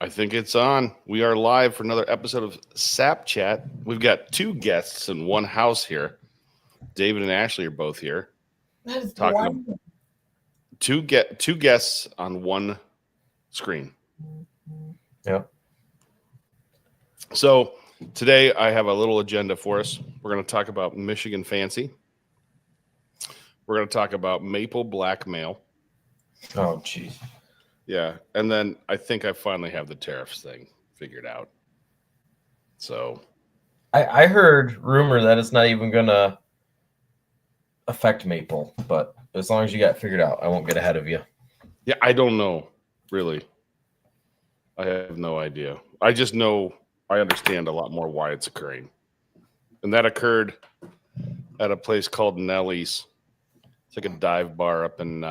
I think it's on. We are live for another episode of Sapchat. We've got two guests in one house here. David and Ashley are both here. That is Talking two guests on one screen. Yep. So today I have a little agenda for us. We're going to talk about Michigan Fancy. We're going to talk about Maple Blackmail. Oh, geez. Yeah, and then I think I finally have the tariffs thing figured out. So I heard rumor that it's not even gonna affect Maple, but as long as you got it figured out, I won't get ahead of you. yeah, I don't know, really. I have no idea. I just know I understand a lot more why it's occurring. And that occurred at a place called Nellie's. It's like a dive bar up in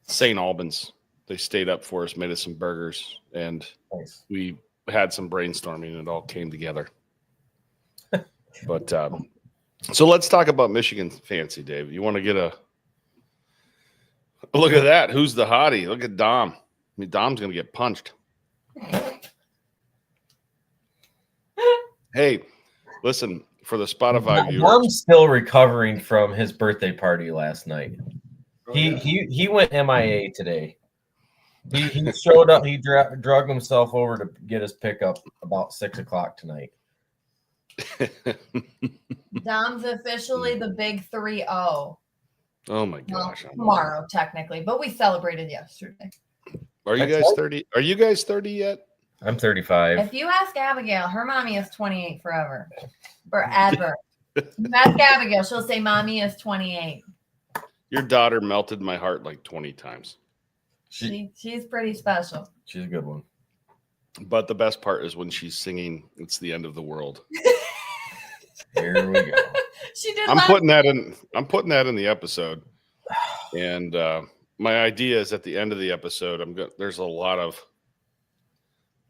St. Albans. They stayed up for us, made us some burgers, and Nice. we had some brainstorming, and it all came together. But so let's talk about Michigan Fancy, Dave. You want to get a look at that? Who's the hottie? Look at Dom. I mean, Dom's going to get punched. Hey, listen, for the Spotify viewers. Mom's still recovering from his birthday party last night. He went MIA today. He showed up. He drugged himself over to get his pickup about 6 o'clock tonight. Dom's officially the big 3-0. Oh my gosh. Well, tomorrow, technically, but we celebrated yesterday. Are you guys 30? Are you guys 30 yet? I'm 35. If you ask Abigail, her mommy is 28 forever. Forever. You ask Abigail, she'll say mommy is 28. Your daughter melted my heart like 20 times. She's pretty special. She's a good one. But the best part is when she's singing "It's the End of the World." Here we go. She did. I'm putting that in the episode. And my idea is at the end of the episode, there's a lot of,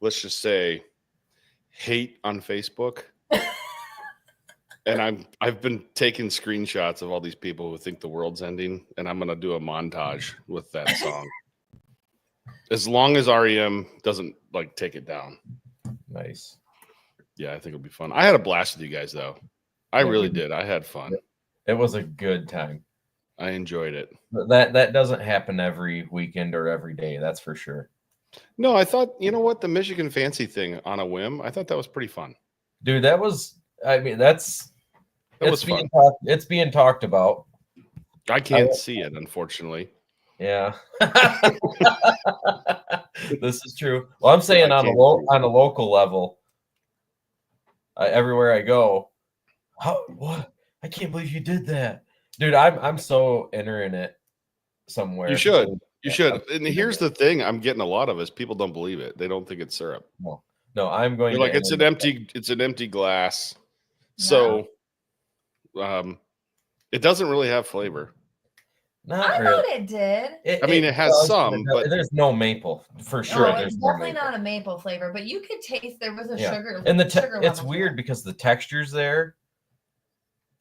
let's just say, hate on Facebook. And I've been taking screenshots of all these people who think the world's ending, and I'm gonna do a montage with that song. As long as REM doesn't take it down. Nice. Yeah, I think it'll be fun. I had a blast with you guys though. I really did. I had fun. It was a good time. I enjoyed it. But that doesn't happen every weekend or every day, that's for sure. No, I thought, you know what, the Michigan Fancy thing on a whim, I thought that was pretty fun. Dude, that was fun. It's being talked about. I can't see it, unfortunately. Yeah. This is true. Well, I'm saying on a local level, everywhere I go, what? I can't believe you did that. Dude, I'm so entering it somewhere. You should. You should. And here's the thing I'm getting a lot of is people don't believe it. They don't think it's syrup. No, I'm going to it's an empty glass. So it doesn't really have flavor. Not I really. thought it did. It has some, but there's no maple for sure. No, it's definitely not a maple flavor, but you could taste there was a sugar. And sugar it's level weird because the texture's there,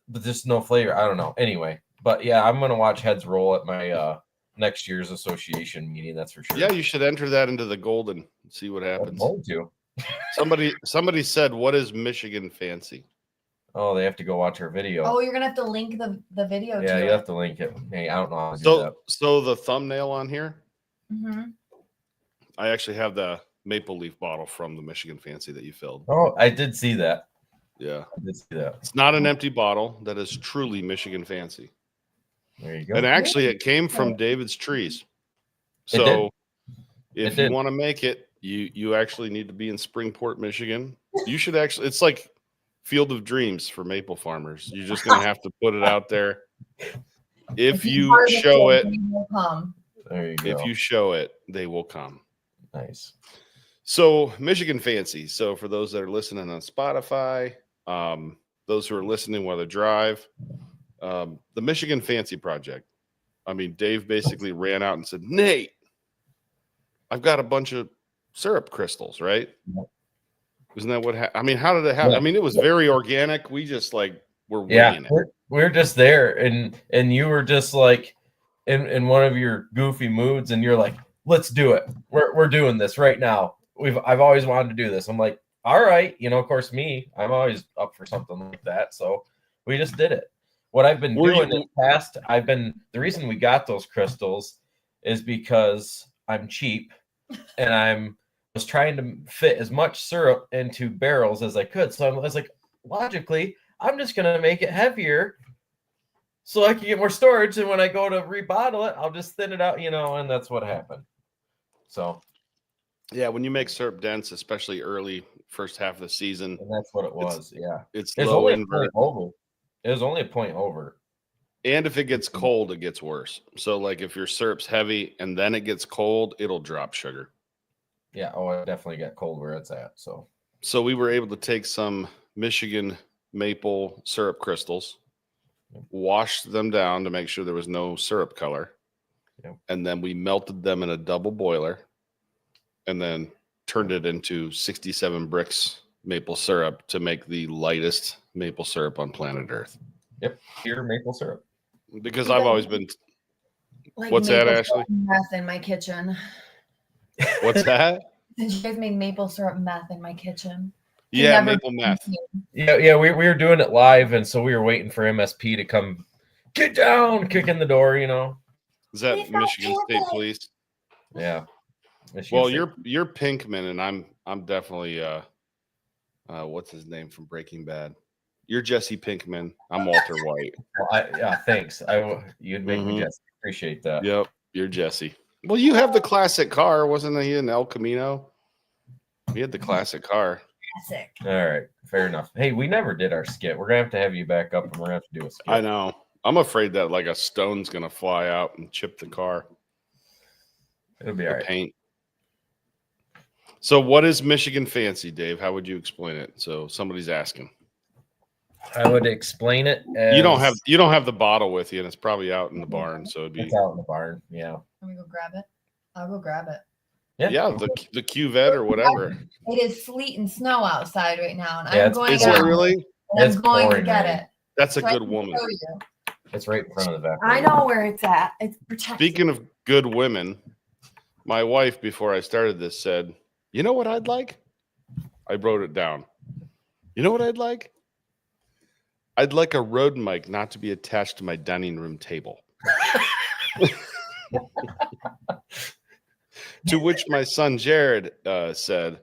but there's no flavor. I don't know. Anyway, but yeah, I'm gonna watch heads roll at my next year's association meeting. That's for sure. Yeah, you should enter that into the golden and see what happens. I'm going to. Somebody said, "What is Michigan Fancy?" Oh, they have to go watch our video. Oh, you're gonna have to link the video. Yeah, to you it. have to link it. Hey, I don't know how to do that. So the thumbnail on here, Mm-hmm. I actually have the maple leaf bottle from the Michigan Fancy that you filled. Oh, I did see that. Yeah, I did see that. it's not an empty bottle. That is truly Michigan Fancy. There you go. And actually, it came from David's trees. So if you want to make it, you actually need to be in Springport, Michigan. You should actually. It's like Field of Dreams for maple farmers. You're just going to have to put it out there. If you show it, there you go. if you show it, they will come. Nice. So Michigan Fancy. So for those that are listening on Spotify, those who are listening while they drive, the Michigan Fancy Project. I mean, Dave basically ran out and said, "Nate, I've got a bunch of syrup crystals, right?" Isn't that what happened? I mean, how did it happen? Yeah. I mean, it was very organic. We just were winging it. We're just there, and you were just like in one of your goofy moods, and you're like, let's do it. We're doing this right now. I've always wanted to do this. I'm like, all right, of course, I'm always up for something like that. So we just did it. What I've been doing in the past, the reason we got those crystals is because I'm cheap and I was trying to fit as much syrup into barrels as I could. So I was like, logically, I'm just going to make it heavier so I can get more storage. And when I go to rebottle it, I'll just thin it out, and that's what happened. So. Yeah, when you make syrup dense, especially early first half of the season. And that's what it was, It's low low invert. It was only a point over. And if it gets cold, it gets worse. So, like, if your syrup's heavy and then it gets cold, it'll drop sugar. Yeah, it definitely got cold where it's at. So we were able to take some Michigan maple syrup crystals, wash them down to make sure there was no syrup color, and then we melted them in a double boiler, and then turned it into 67 bricks maple syrup to make the lightest maple syrup on planet Earth. Yep, pure maple syrup. Because I've always been. Like What's that, Ashley? Meth in my kitchen. What's that? You guys made maple syrup meth in my kitchen. Yeah, maple meth. Yeah, we were doing it live, and so we were waiting for MSP to come, get down, kick in the door. Is that Michigan State Police? Yeah. Well, you're Pinkman, and I'm definitely what's his name from Breaking Bad? You're Jesse Pinkman. I'm Walter White. Well, thanks. You'd make me Jesse. Appreciate that. Yep, you're Jesse. Well, you have the classic car, wasn't he in El Camino? He had the classic car. Classic. All right, fair enough. Hey, we never did our skit. We're gonna have you back up, and we're gonna have to do a skit. I know. I'm afraid that like a stone's gonna fly out and chip the car. It'll be all right. Paint. So, what is Michigan Fancy, Dave? How would you explain it? So, somebody's asking. I would explain it as you don't have the bottle with you, and it's probably out in the barn. So it's out in the barn. Yeah. Let me go grab it. I'll go grab it. Yeah, the cuvette or whatever. It is sleet and snow outside right now, and Yeah, I'm going. Is it really? I'm going to get it. That's a good woman. It's right in front of the back. I know where it's at. It's protected. Speaking of good women, my wife, before I started this, said, "You know what I'd like?" I wrote it down. You know what I'd like? I'd like a Rode mic not to be attached to my dining room table. To which my son Jared said,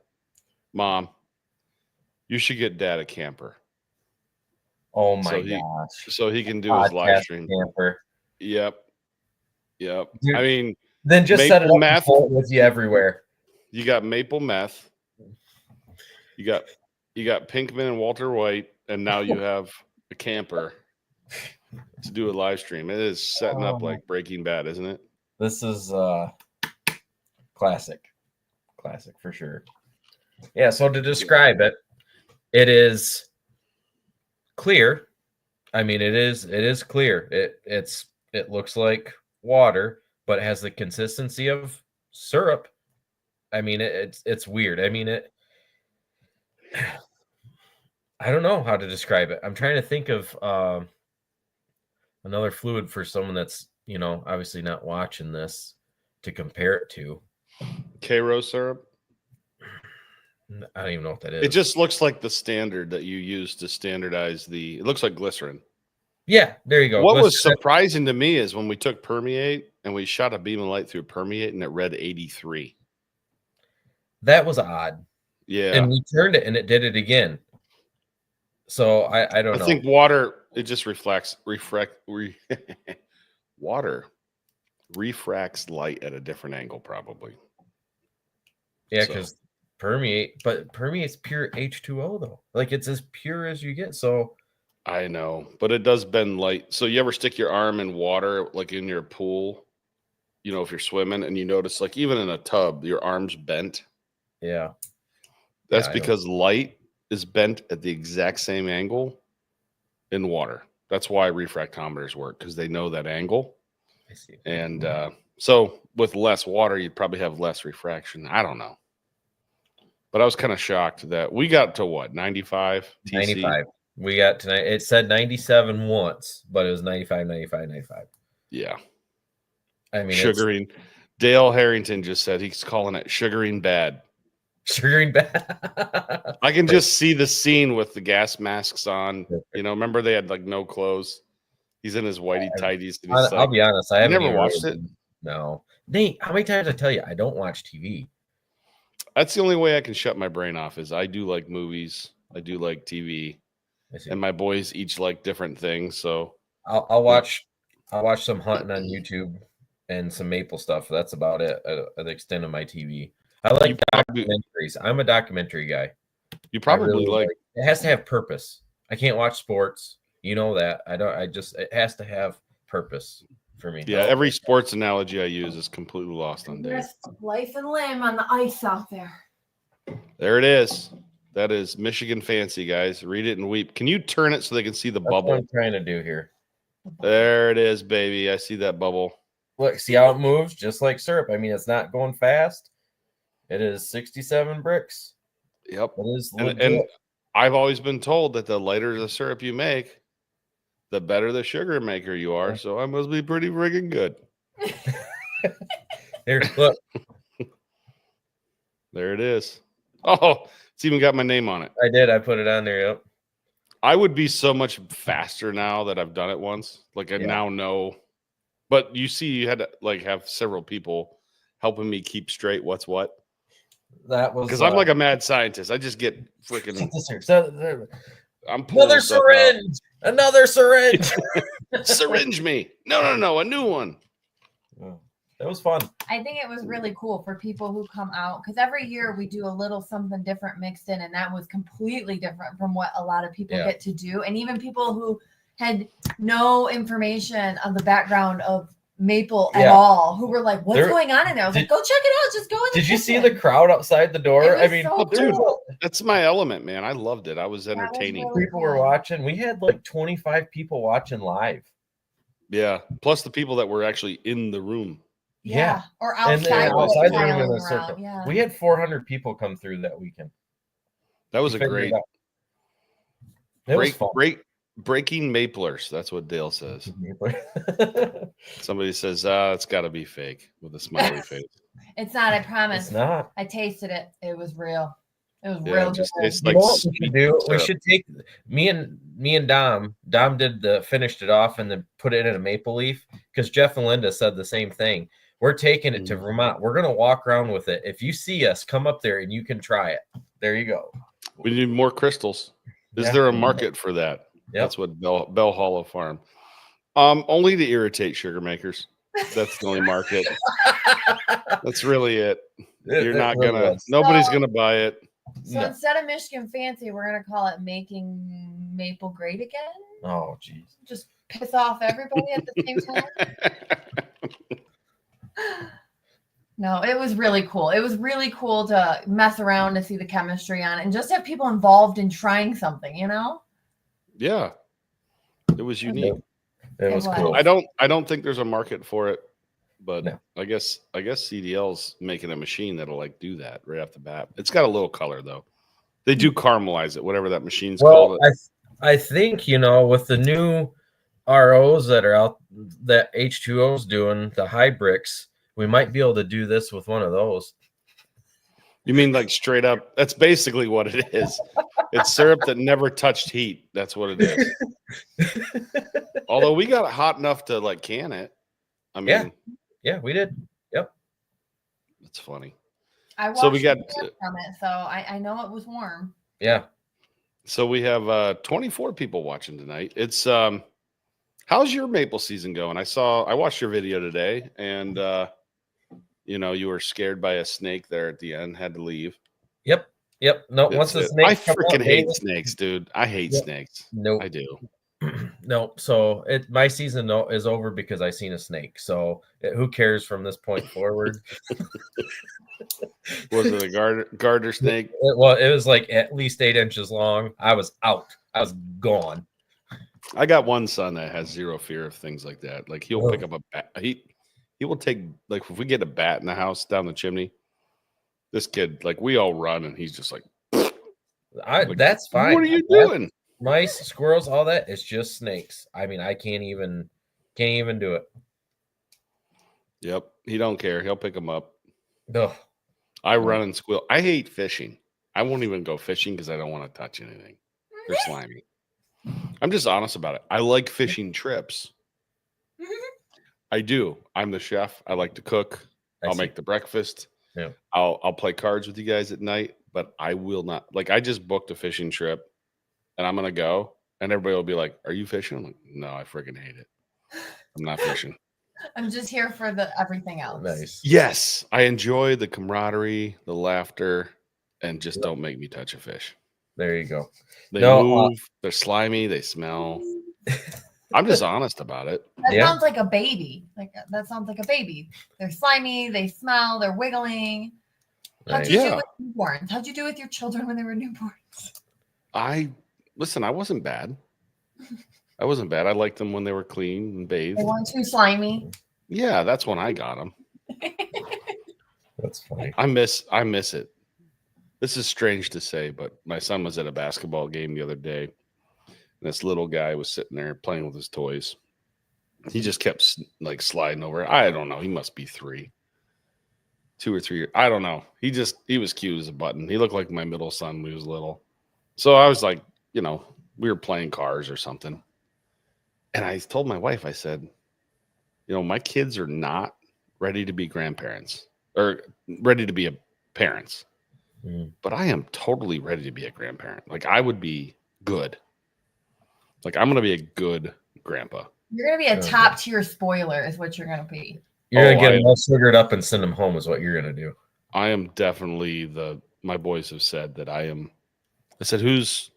"Mom, you should get Dad a camper." Oh my gosh! So he can do his live stream. Camper. Yep. Dude, I mean, then just set it up and pull it with you everywhere. You got maple meth. You got Pinkman and Walter White, and now you have a camper to do a live stream. It is setting up like Breaking Bad, isn't it? This is classic for sure. Yeah. So to describe it, it is clear. I mean, it is clear. It looks like water, but it has the consistency of syrup. I mean, it's weird. I mean, I don't know how to describe it. I'm trying to think of another fluid for someone that's, obviously not watching this to compare it to. Karo syrup? I don't even know what that is. It just looks like the standard that you use to standardize it looks like glycerin. Yeah, there you go. What was surprising to me is when we took permeate and we shot a beam of light through permeate and it read 83. That was odd. Yeah. And we turned it and it did it again. So I don't know. I think water, it just water refracts light at a different angle, probably. Yeah, because permeate's pure H2O though. Like it's as pure as you get. So I know, but it does bend light. So you ever stick your arm in water, like in your pool, if you're swimming and you notice, like even in a tub, your arm's bent. Yeah. That's because light is bent at the exact same angle in water. That's why refractometers work, because they know that angle. I see. And so with less water, you'd probably have less refraction. I don't know. But I was kind of shocked that we got to what, 95? 95. We got tonight. It said 97 once, but it was 95, 95, 95. Yeah. I mean, sugaring. Dale Harrington just said he's calling it sugaring bad. Sugaring bad. I can just see the scene with the gas masks on. You know, remember they had like no clothes. He's in his whitey tighties. And he's I'll be honest. I you haven't never even watched really it. No, Nate. How many times I tell you I don't watch TV? That's the only way I can shut my brain off. Is I do like movies. I do like TV, and my boys each like different things. So I'll watch some hunting on YouTube and some maple stuff. That's about it at the extent of my TV. I like documentaries. I'm a documentary guy. You probably like it has to have purpose. I can't watch sports. You know that. It has to have purpose for me. Yeah, every sports analogy I use is completely lost on Dave. Life and limb on the ice out there. There it is. That is Michigan fancy, guys. Read it and weep. Can you turn it so they can see the bubble? What I'm trying to do here. There it is, baby. I see that bubble. Look, see how it moves? Just like syrup. I mean, it's not going fast. It is 67 bricks. Yep. It is and I've always been told that the lighter the syrup you make, the better the sugar maker you are. So I must be pretty friggin' good. Look. There it is. Oh, it's even got my name on it. I did. I put it on there. Yep. I would be so much faster now that I've done it once. Like I now know. But you see, you had to like have several people helping me keep straight what's what. That was because I'm like a mad scientist. I just get freaking. I'm another syringe. Another syringe. Syringe me. No. A new one. It was fun. I think it was really cool for people who come out because every year we do a little something different mixed in, and that was completely different from what a lot of people get to do. And even people who had no information on the background of maple at all, who were like, "What's going on in there?" I was like, "Go check it out. Just go in." Did you see the crowd outside the door? I mean, so dude, that's my element, man. I loved it. I was entertaining. Really people were watching. We had like 25 people watching live. Yeah, plus the people that were actually in the room. Yeah. Or outside, outside the room in a circle. Yeah. We had 400 people come through that weekend. That was a great breaking maplers. That's what Dale says. Somebody says, it's got to be fake with a smiley face. It's not, I promise. It's not. I tasted it. It was real. It was real good. It's like what we should do? We should take me and Dom. Dom finished it off and then put it in a maple leaf because Jeff and Linda said the same thing. We're taking it to Vermont. We're going to walk around with it. If you see us, come up there and you can try it. There you go. We need more crystals. Is there a market for that? Yep. That's what Bell Hollow Farm. Only to irritate sugar makers. That's the only market. That's really it. You're not going to, nobody's going to buy it. So instead of Michigan Fancy, we're going to call it Making Maple Great Again. Oh, geez. Just piss off everybody at the same time. No, it was really cool. It was really cool to mess around to see the chemistry on it and just have people involved in trying something, you know? Yeah. It was unique. It was cool. I don't think there's a market for it, but I guess CDL's making a machine that'll like do that right off the bat. It's got a little color though. They do caramelize it, whatever that machine's called. I think, with the new ROs that are out, that H2O's doing, the high bricks, we might be able to do this with one of those. You mean like straight up? That's basically what it is. It's syrup that never touched heat. That's what it is. Although we got it hot enough to like can it. I mean, yeah, we did. Yep. That's funny. I watched from it, so I know it was warm. Yeah. So we have 24 people watching tonight. It's how's your maple season going? I watched your video today, and you were scared by a snake there at the end, had to leave. Yep. No, once the snake, I freaking hate snakes, dude. I hate snakes. No, I do. No, so my season is over because I seen a snake. So who cares from this point forward? Was it a garter snake? It was like at least 8 inches long. I was out. I was gone. I got one son that has zero fear of things like that. Like he'll pick up a bat. He will take, like, if we get a bat in the house down the chimney, this kid, like, we all run and he's just like, that's fine. What are you doing? Mice, squirrels, all that. It's just snakes. I mean, I can't even do it. Yep. He don't care. He'll pick them up. No. I run and squeal. I hate fishing. I won't even go fishing because I don't want to touch anything. They're slimy. I'm just honest about it. I like fishing trips. I do. I'm the chef. I like to cook. I'll make the breakfast. Yeah. I'll play cards with you guys at night, but I will not. Like, I just booked a fishing trip and I'm going to go and everybody will be like, "Are you fishing?" I'm like, "No, I freaking hate it. I'm not fishing." I'm just here for the everything else. Nice. Yes. I enjoy the camaraderie, the laughter, and just don't make me touch a fish. There you go. They move. They're slimy. They smell. I'm just honest about it. That sounds like a baby. That sounds like a baby. They're slimy. They smell. They're wiggling. How'd you do with newborns? How'd you do with your children when they were newborns? I wasn't bad. I wasn't bad. I liked them when they were clean and bathed. They weren't too slimy. Yeah, that's when I got them. That's funny. I miss it. This is strange to say, but my son was at a basketball game the other day. And this little guy was sitting there playing with his toys. He just kept like sliding over. I don't know. He must be 2 or 3 years. I don't know. He was cute as a button. He looked like my middle son when he was little. So I was like, we were playing cars or something. And I told my wife, I said, my kids are not ready to be grandparents or ready to be parents. But I am totally ready to be a grandparent. Like, I would be good. Like, I'm going to be a good grandpa. You're going to be a top tier spoiler is what you're going to be. You're going to get them all sugared up and send them home is what you're going to do. I am definitely my boys have said that I said, who's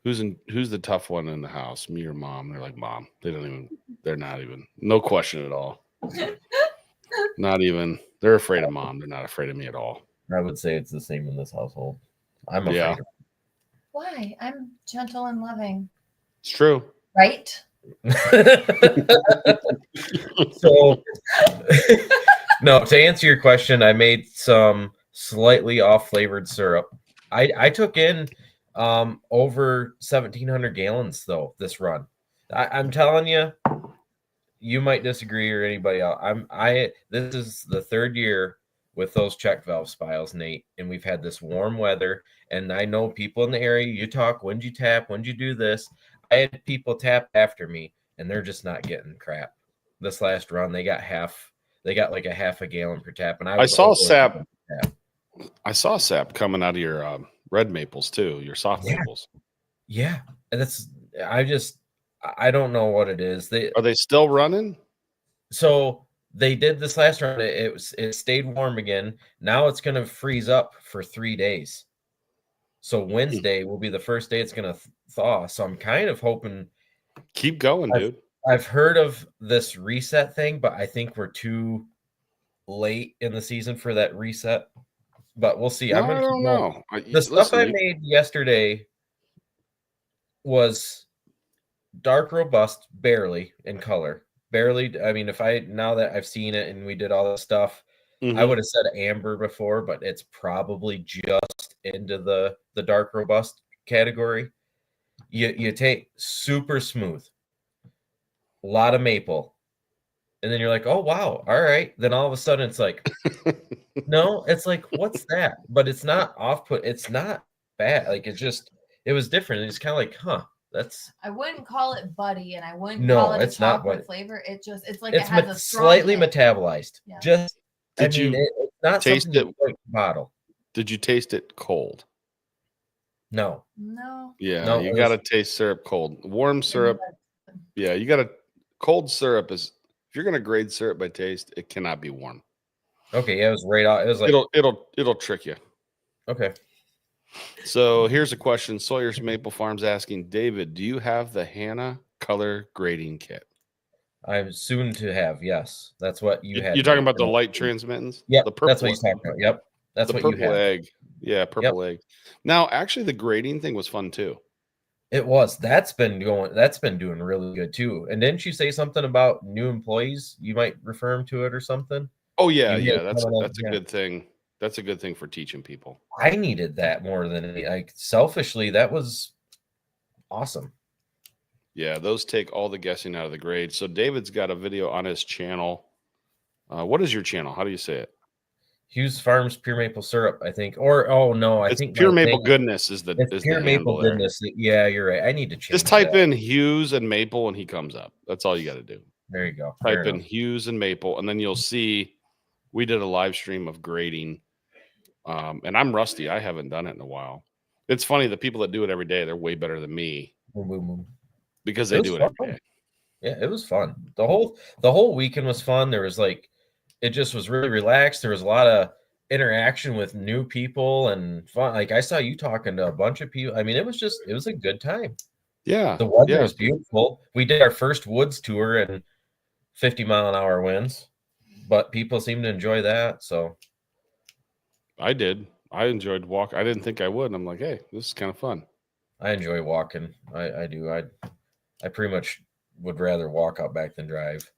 the tough one in the house? Me or mom? They're like, Mom. They're not even, no question at all. Not even, they're afraid of Mom. They're not afraid of me at all. I would say it's the same in this household. I'm afraid of Why? I'm gentle and loving. It's true. Right? So, no, to answer your question, I made some slightly off flavored syrup. I took in over 1,700 gallons though this run. I'm telling you, you might disagree or anybody else. This is the third year with those check valve spiles, Nate, and we've had this warm weather. And I know people in the area. You talk, when'd you tap? When'd you do this? I had people tap after me, and they're just not getting crap. This last run, they got like a half a gallon per tap, and I saw sap. I saw sap coming out of your red maples too, your soft maples. Yeah, and I don't know what it is. Are they still running? So they did this last run. It stayed warm again. Now it's going to freeze up for 3 days. So Wednesday will be the first day it's going to thaw. So I'm kind of hoping. Keep going, dude. I've heard of this reset thing, but I think we're too late in the season for that reset. But we'll see. I don't know. The stuff I made yesterday was dark robust, barely in color. Barely. I mean, now that I've seen it and we did all this stuff, I would have said amber before, but it's probably just into the dark robust category. You take super smooth, a lot of maple, and then you're like, oh wow, all right. Then all of a sudden it's like, no, it's like, what's that? But it's not off-put. It's not bad. Like it was different. It's kind of like, huh. I wouldn't call it buddy, and I wouldn't call it a chocolate flavor. It's like it has a slightly metabolized. Yeah. Just it's not taste something it like bottle. Did you taste it cold? No. Yeah, no, you got to taste syrup cold. Warm syrup. Yeah, you got to cold syrup is if you're going to grade syrup by taste, it cannot be warm. Okay, yeah, it was right out. It was like it'll trick you. Okay. So here's a question. Sawyer's Maple Farms asking, David, do you have the Hannah color grading kit? I'm soon to have, yes. That's what you had. You're talking about the light transmittance? Yeah, the purple. That's what you're talking about. Yep. That's what you had. Egg. Yeah, purple egg. Now, actually, the grading thing was fun too. It was. That's been doing really good too. And didn't you say something about new employees? You might refer them to it or something. Oh yeah, that's a good thing. That's a good thing for teaching people. I needed that more than like selfishly. That was awesome. Yeah, those take all the guessing out of the grade. So David's got a video on his channel What is your channel? How do you say it? Hughes Farms Pure Maple Syrup, I think. Or oh no, I It's think Pure my Maple thing, Goodness is the it's Pure Maple handle there. Goodness. Yeah, you're right. I need to change. Just type that. in Hughes and Maple and he comes up. That's all you got to do. There you go. Type in Hughes and Maple, and then you'll see we did a live stream of grading. And I'm rusty. I haven't done it in a while. It's funny, the people that do it every day, they're way better than me because they do it every day. Yeah, it was fun. The whole weekend was fun. There was it just was really relaxed. There was a lot of interaction with new people and fun. Like I saw you talking to a bunch of people. I mean, it was a good time. Yeah. The weather was beautiful. We did our first woods tour and 50-mile-an-hour winds, but people seemed to enjoy that. So I did. I enjoyed walk. I didn't think I would. And I'm like, hey, this is kind of fun. I enjoy walking. I do. I pretty much would rather walk out back than drive.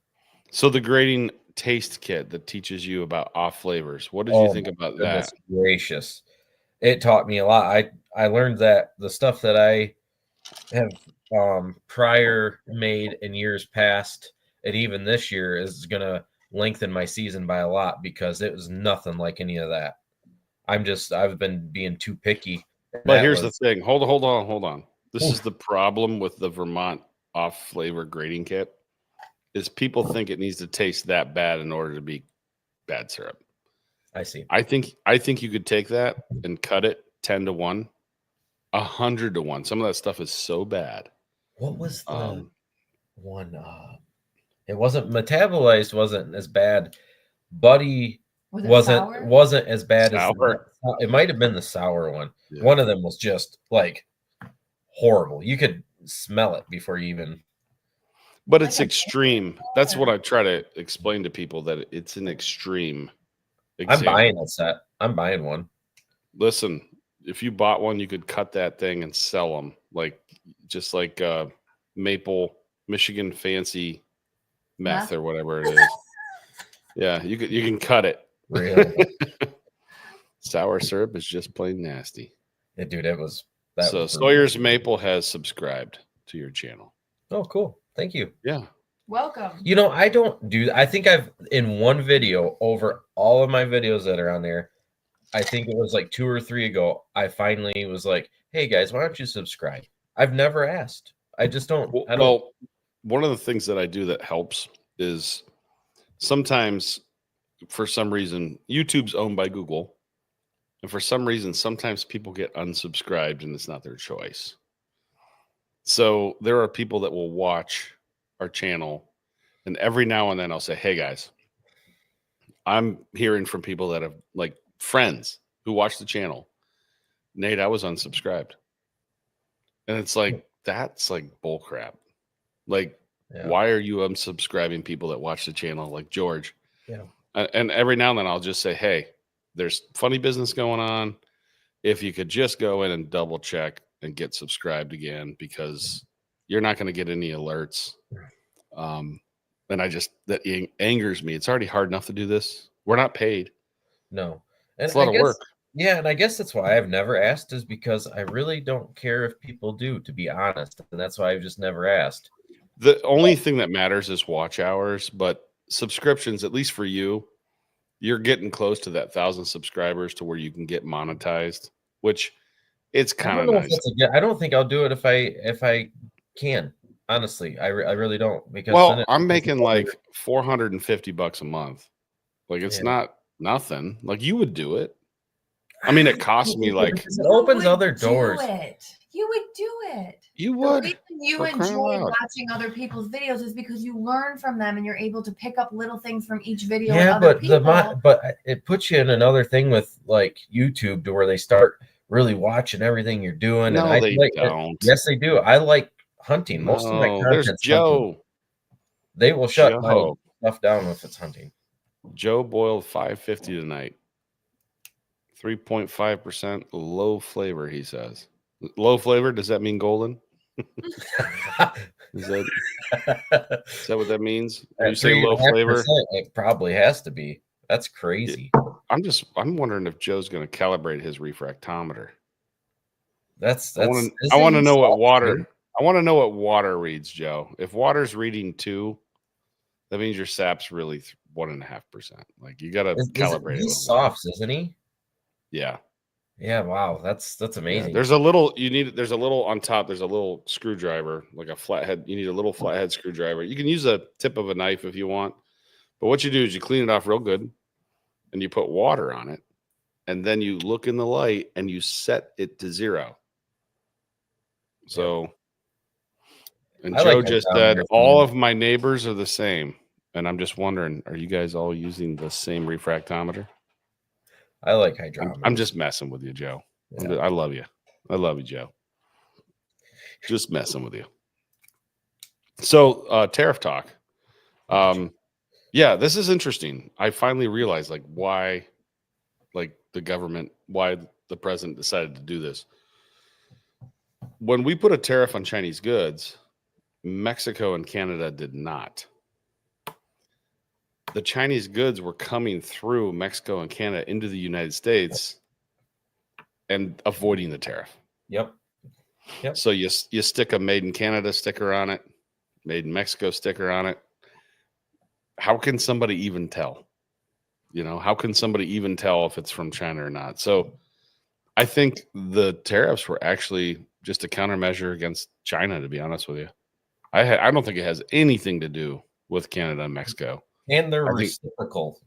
So the grading taste kit that teaches you about off flavors. What did you think about that? Gracious. It taught me a lot. I learned that the stuff that I have prior made in years past and even this year is going to lengthen my season by a lot because it was nothing like any of that. I've been being too picky. But here's the thing. Hold on. This is the problem with the Vermont off flavor grading kit is people think it needs to taste that bad in order to be bad syrup. I see. I think you could take that and cut it 10-1, 100-1. Some of that stuff is so bad. What was the one? It wasn't metabolized. Wasn't as bad. Buddy wasn't as bad sour? As it might have been the sour one. Yeah. One of them was just like horrible. You could smell it before you even. But it's extreme. That's what I try to explain to people, that it's an extreme example. I'm buying a set. I'm buying one. Listen, if you bought one, you could cut that thing and sell them just like maple Michigan fancy meth or whatever it is. Yeah, you can cut it. Really? Sour syrup is just plain nasty. Yeah, dude, it was that. So Sawyer's Maple has subscribed to your channel. Oh, cool. Thank you. Yeah. Welcome. You know, I think I've in one video over all of my videos that are on there, I think it was like 2 or 3 ago, I finally was like, hey guys, why don't you subscribe? I've never asked. I just don't. Well, one of the things that I do that helps is sometimes for some reason, YouTube's owned by Google. And for some reason, sometimes people get unsubscribed and it's not their choice. So there are people that will watch our channel, and every now and then I'll say, hey guys, I'm hearing from people that have like friends who watch the channel. Nate, I was unsubscribed. And it's like, that's like bull crap. Like, why are you unsubscribing people that watch the channel like George? Yeah. And every now and then I'll just say, hey, there's funny business going on. If you could just go in and double check and get subscribed again, because you're not going to get any alerts. And that angers me. It's already hard enough to do this. We're not paid. No. And it's a lot of work. Yeah, and I guess that's why I've never asked, is because I really don't care if people do, to be honest. And that's why I've just never asked. The only thing that matters is watch hours, but subscriptions, at least for you, you're getting close to that 1,000 subscribers to where you can get monetized, which it's kind of nice. I don't think I'll do it if I can. Honestly, I really don't, because I'm making like $450 a month. Like it's not nothing. Like you would do it. I mean, it costs me like it opens other doors. You would do it. You would. The reason you enjoy watching other people's videos is because you learn from them and you're able to pick up little things from each video. Yeah, but it puts you in another thing with like YouTube, to where they start really watching everything you're doing. No, and they don't. Yes, they do. I like hunting. Most of my content. There's Joe. Hunting. They will shut my stuff down if it's hunting. Joe boiled 550 tonight. 3.5% low flavor, he says. Low flavor, does that mean golden? Is that what that means? When you say low flavor, it probably has to be. That's crazy. I'm wondering if Joe's going to calibrate his refractometer. I want to know what water. I want to know what water reads, Joe. If water's reading 2, that means your sap's really 1.5%. Like you got to Is calibrate it with he's water. softs, isn't he? Yeah. Yeah. Wow. That's Yeah. amazing. There's a little on top. There's a little screwdriver, like a flathead. You need a little flathead screwdriver. You can use a tip of a knife if you want. But what you do is you clean it off real good and you put water on it. And then you look in the light and you set it to 0. So, and I Joe like just said, all of my neighbors are the same. And I'm just wondering, are you guys all using the same refractometer? I like hydrometers. I'm just messing with you, Joe. Yeah. I love you. I love you, Joe. Just messing with you. So, tariff talk. Yeah, this is interesting. I finally realized like why, like why the president decided to do this. When we put a tariff on Chinese goods, Mexico and Canada did not. The Chinese goods were coming through Mexico and Canada into the United States and avoiding the tariff. Yep. So you stick a made in Canada sticker on it, made in Mexico sticker on it. How can somebody even tell? How can somebody even tell if it's from China or not? So I think the tariffs were actually just a countermeasure against China, to be honest with you. I don't think it has anything to do with Canada and Mexico. And they're reciprocal.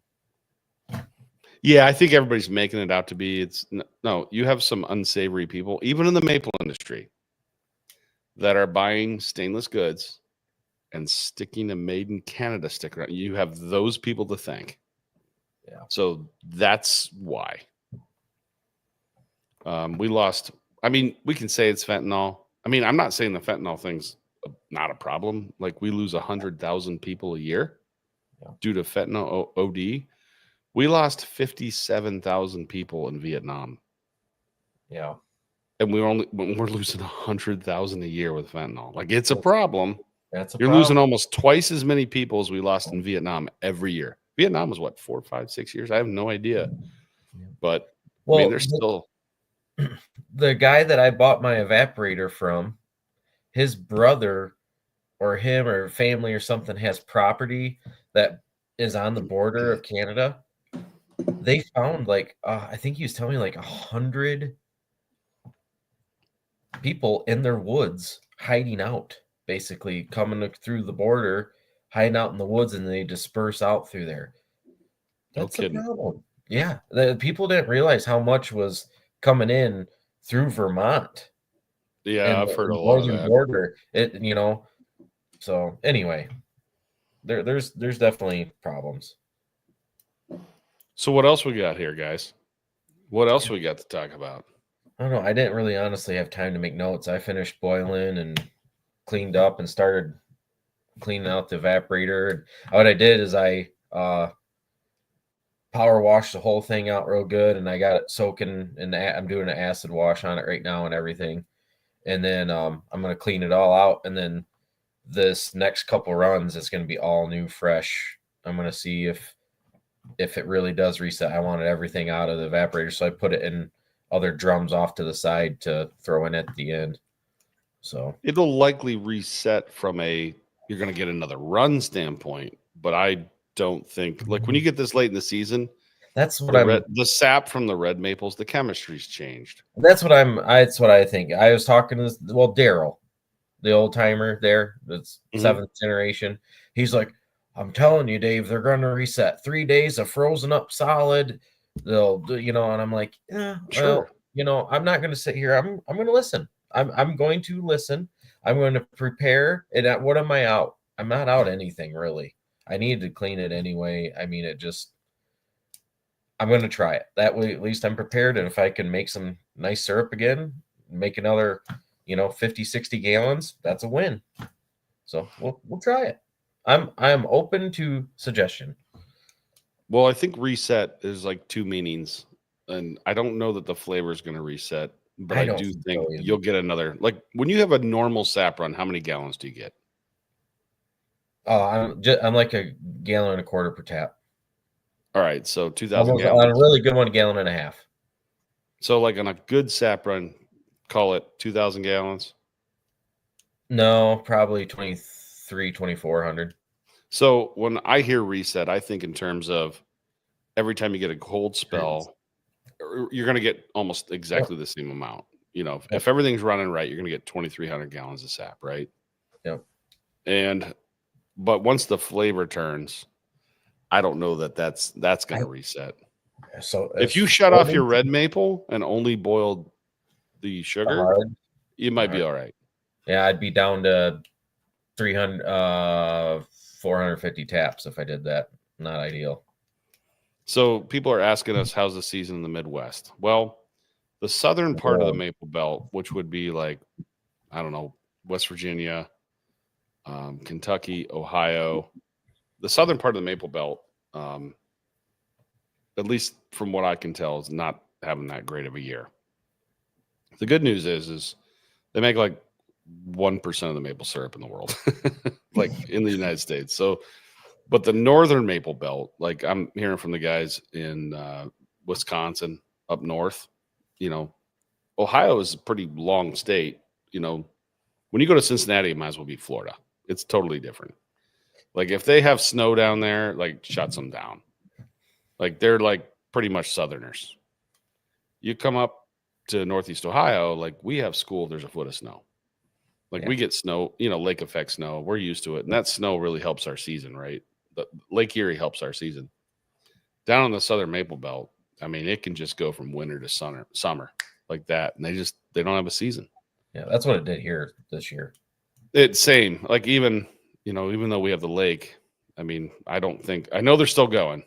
Yeah, I think everybody's making it out to be. No, you have some unsavory people, even in the maple industry, that are buying stainless goods and sticking a made in Canada sticker on. You have those people to thank. Yeah. So that's why. We lost. I mean, we can say it's fentanyl. I mean, I'm not saying the fentanyl thing's not a problem. Like we lose 100,000 people a year due to fentanyl OD. We lost 57,000 people in Vietnam. Yeah. And we're losing 100,000 a year with fentanyl. Like it's a problem. You're losing almost twice as many people as we lost in Vietnam every year. Vietnam was what, 4, 5, 6 years? I have no idea. But I mean, there's still the guy that I bought my evaporator from, his brother or him or family or something has property that is on the border of Canada. They found like I think he was telling me like 100 people in their woods hiding out, basically coming through the border, hiding out in the woods, and they disperse out through there. That's a problem. Yeah, the people didn't realize how much was coming in through Vermont. Yeah, I've heard a lot of that. Border. So anyway, there's definitely problems. So what else we got here, guys? What else we got to talk about? I don't know. I didn't really honestly have time to make notes. I finished boiling and cleaned up and started cleaning out the evaporator. And what I did is I power washed the whole thing out real good, and I got it soaking, and I'm doing an acid wash on it right now and everything. And then I'm going to clean it all out, and then this next couple runs is going to be all new, fresh. I'm going to see if it really does reset. I wanted everything out of the evaporator, so I put it in other drums off to the side to throw in at the end. So it'll likely reset from you're going to get another run standpoint, but I don't think like when you get this late in the season, that's what the sap from the red maples, the chemistry's changed. That's what I think. I was talking to Daryl, the old timer there, that's 7th generation. He's like, I'm telling you, Dave, they're going to reset 3 days of frozen up solid. They'll do, and I'm like, yeah, sure. Well, I'm not going to sit here. I'm going to listen. I'm going to listen. I'm going to prepare. And what am I out? I'm not out anything really. I need to clean it anyway. I mean, I'm going to try it. That way, at least I'm prepared. And if I can make some nice syrup again, make another, 50, 60 gallons, that's a win. So we'll try it. I'm open to suggestion. Well, I think reset is like 2 meanings, and I don't know that the flavor is going to reset, but I do think you'll get another. Like when you have a normal sap run, how many gallons do you get? I'm like a gallon and a quarter per tap. All right, so 2,000 gallons. On a really good one, 1.5 gallons. So like on a good sap run, call it 2,000 gallons. No, probably 2,400. So when I hear reset, I think in terms of every time you get a cold spell, you're going to get almost exactly the same amount. You know, if everything's running right, you're going to get 2,300 gallons of sap, right? Yep. But once the flavor turns, I don't know that's going to reset. So if you shut off your red maple and only boiled the sugar, you might be all right. Yeah, I'd be down to 300, 450 taps if I did that. Not ideal. So people are asking us, how's the season in the Midwest? Well, the southern part of the Maple Belt, which would be like, I don't know, West Virginia, Kentucky, Ohio, the southern part of the Maple Belt, at least from what I can tell, is not having that great of a year. The good news is they make like 1% of the maple syrup in the world, like in the United States. So, but the northern Maple Belt, like I'm hearing from the guys in Wisconsin up north, you know, Ohio is a pretty long state. You know, when you go to Cincinnati, it might as well be Florida. It's totally different. Like if they have snow down there, like shuts them down. Like they're like pretty much Southerners. You come up to Northeast Ohio, like we have school, there's a foot of snow. Like we get snow, you know, lake effect snow. We're used to it. And that snow really helps our season, right? The Lake Erie helps our season. Down on the southern Maple Belt, I mean, it can just go from winter to summer like that. And they don't have a season. Yeah, that's what it did here this year. It's same. Like even though we have the lake, I mean, I know they're still going.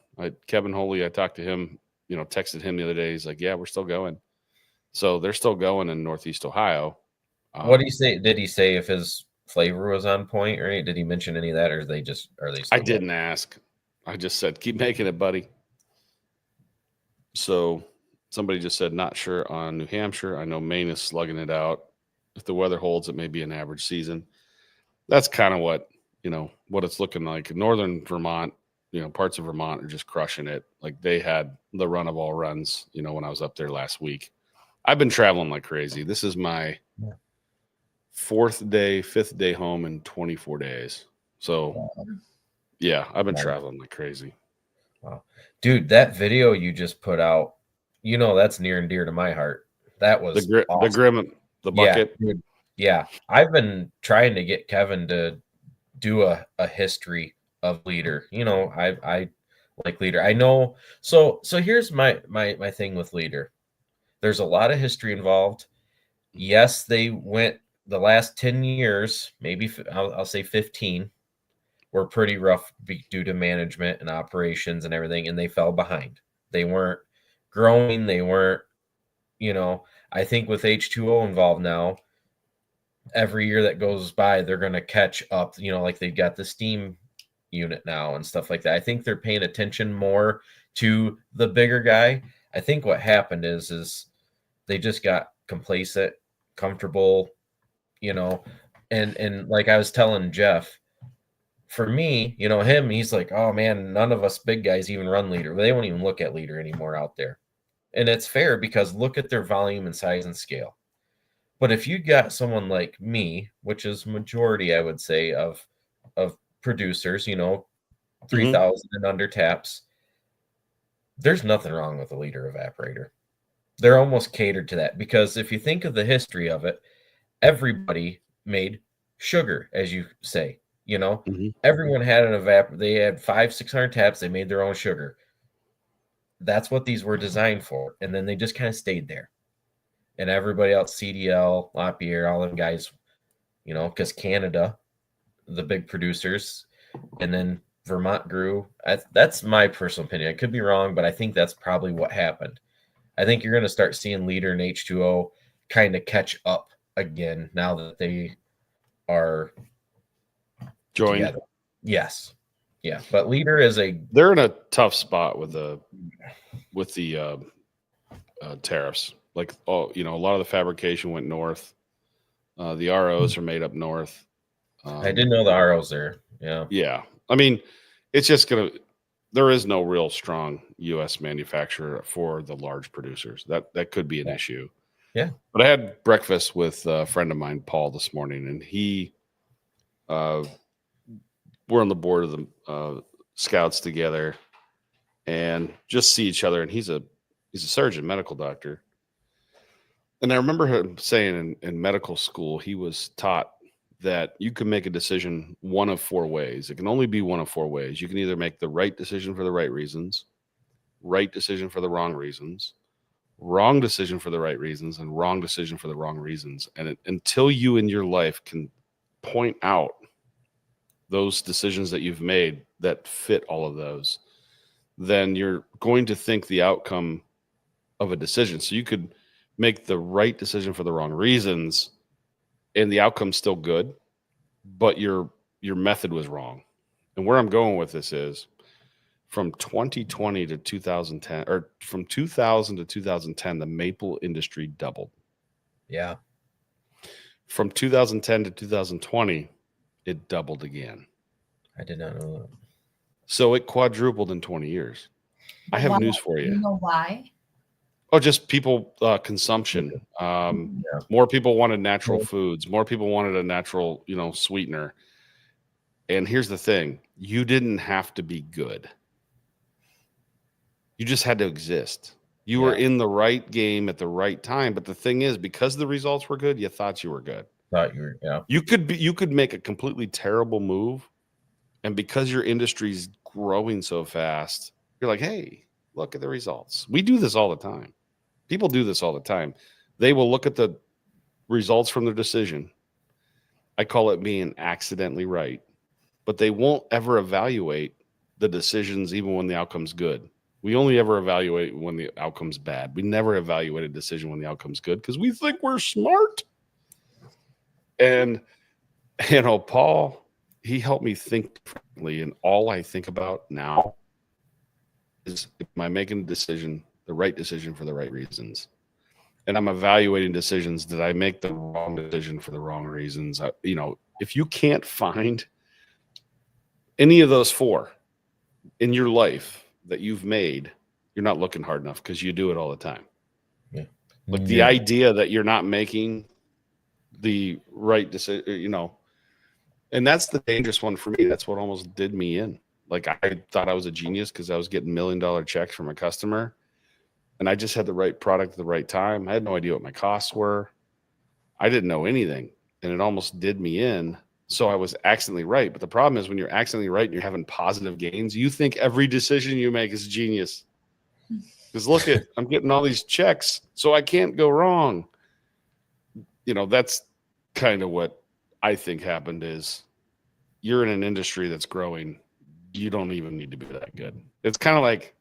Kevin Holy, I talked to him, you know, texted him the other day. He's like, yeah, we're still going. So they're still going in Northeast Ohio. What did he say? Did he say if his flavor was on point, or did he mention any of that, or are they still I didn't ask. I just said, keep making it, buddy. So somebody just said, not sure on New Hampshire. I know Maine is slugging it out. If the weather holds, it may be an average season. That's kind of what it's looking like. Northern Vermont, you know, parts of Vermont are just crushing it. Like they had the run of all runs, you know, when I was up there last week. I've been traveling like crazy. This is my fifth day home in 24 days. So yeah, I've been traveling like crazy. Wow. Dude, that video you just put out, you know, that's near and dear to my heart. That was awesome. The bucket. Yeah, dude. Yeah. I've been trying to get Kevin to do a history of Leader. You know, I like Leader. I know. So here's my thing with Leader. There's a lot of history involved. Yes, they went the last 10 years, maybe I'll say 15, were pretty rough due to management and operations and everything, and they fell behind. They weren't growing. They weren't, you know, I think with H2O involved now, every year that goes by, they're going to catch up, you know, like they've got the steam unit now and stuff like that. I think they're paying attention more to the bigger guy. I think what happened is they just got complacent, comfortable, you know, and like I was telling Jeff, for me, you know, he's like, oh man, none of us big guys even run Leader. They won't even look at Leader anymore out there. And it's fair because look at their volume and size and scale. But if you got someone like me, which is majority, I would say, of producers, you know, 3,000 and under taps, there's nothing wrong with a Leader evaporator. They're almost catered to that because if you think of the history of it, everybody made sugar, as you say. You know, everyone had an evaporator. They had 500-600 taps. They made their own sugar. That's what these were designed for. And then they just kind of stayed there. And everybody else, CDL, Lapierre, all them guys, you know, because Canada, the big producers, and then Vermont grew. That's my personal opinion. I could be wrong, but I think that's probably what happened. I think you're going to start seeing Leader and H2O kind of catch up again now that they are joined together. Yes. Yeah. But Leader they're in a tough spot with the tariffs. Like, you know, a lot of the fabrication went north. The ROs are made up north. I didn't know the ROs there. Yeah. Yeah. I mean, it's just there is no real strong U.S. manufacturer for the large producers. That could be an issue. Yeah. But I had breakfast with a friend of mine, Paul, this morning, and he we're on the board of the scouts together, and just see each other. And he's a surgeon, medical doctor. And I remember him saying in medical school, he was taught that you can make a decision one of 4 ways. It can only be one of 4 ways. You can either make the right decision for the right reasons, right decision for the wrong reasons, wrong decision for the right reasons, and wrong decision for the wrong reasons. And until you in your life can point out those decisions that you've made that fit all of those, then you're going to think the outcome of a decision. So you could make the right decision for the wrong reasons and the outcome's still good, but your method was wrong. And where I'm going with this is from 2020 to 2010, or from 2000 to 2010, the maple industry doubled. Yeah. From 2010 to 2020, it doubled again. I did not know that. So it quadrupled in 20 years. I have news for you. You know why? Oh, just people consumption. More people wanted natural foods. More people wanted a natural, sweetener. And here's the thing: you didn't have to be good. You just had to exist. You were in the right game at the right time. But the thing is, because the results were good, you thought you were good. You could make a completely terrible move, and because your industry's growing so fast, you're like, hey, look at the results. We do this all the time. People do this all the time. They will look at the results from their decision. I call it being accidentally right, but they won't ever evaluate the decisions even when the outcome's good. We only ever evaluate when the outcome's bad. We never evaluate a decision when the outcome's good because we think we're smart. And, Paul, he helped me think differently. And all I think about now is, am I making a decision, the right decision for the right reasons? And I'm evaluating decisions. Did I make the wrong decision for the wrong reasons? If you can't find any of those 4 in your life that you've made, you're not looking hard enough because you do it all the time. Yeah. Like the idea that you're not making the right decision, and that's the dangerous one for me. That's what almost did me in. Like, I thought I was a genius because I was getting $1 million checks from a customer, and I just had the right product at the right time. I had no idea what my costs were. I didn't know anything, and it almost did me in. So I was accidentally right. But the problem is when you're accidentally right and you're having positive gains, you think every decision you make is genius. Because look I'm getting all these checks, so I can't go wrong. That's kind of what I think happened is you're in an industry that's growing. You don't even need to be that good. It's kind of like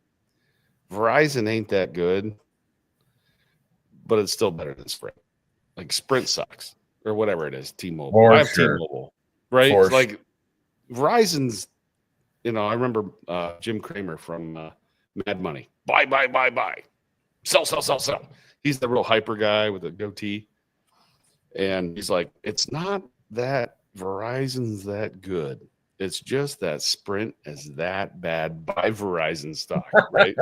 Verizon ain't that good, but it's still better than Sprint. Like Sprint sucks or whatever it is. T-Mobile. I have T-Mobile, right? It's like Verizon's, I remember Jim Cramer from Mad Money. Buy. Sell. He's the real hyper guy with a goatee. And he's like, it's not that Verizon's that good. It's just that Sprint is that bad. Buy Verizon stock, right?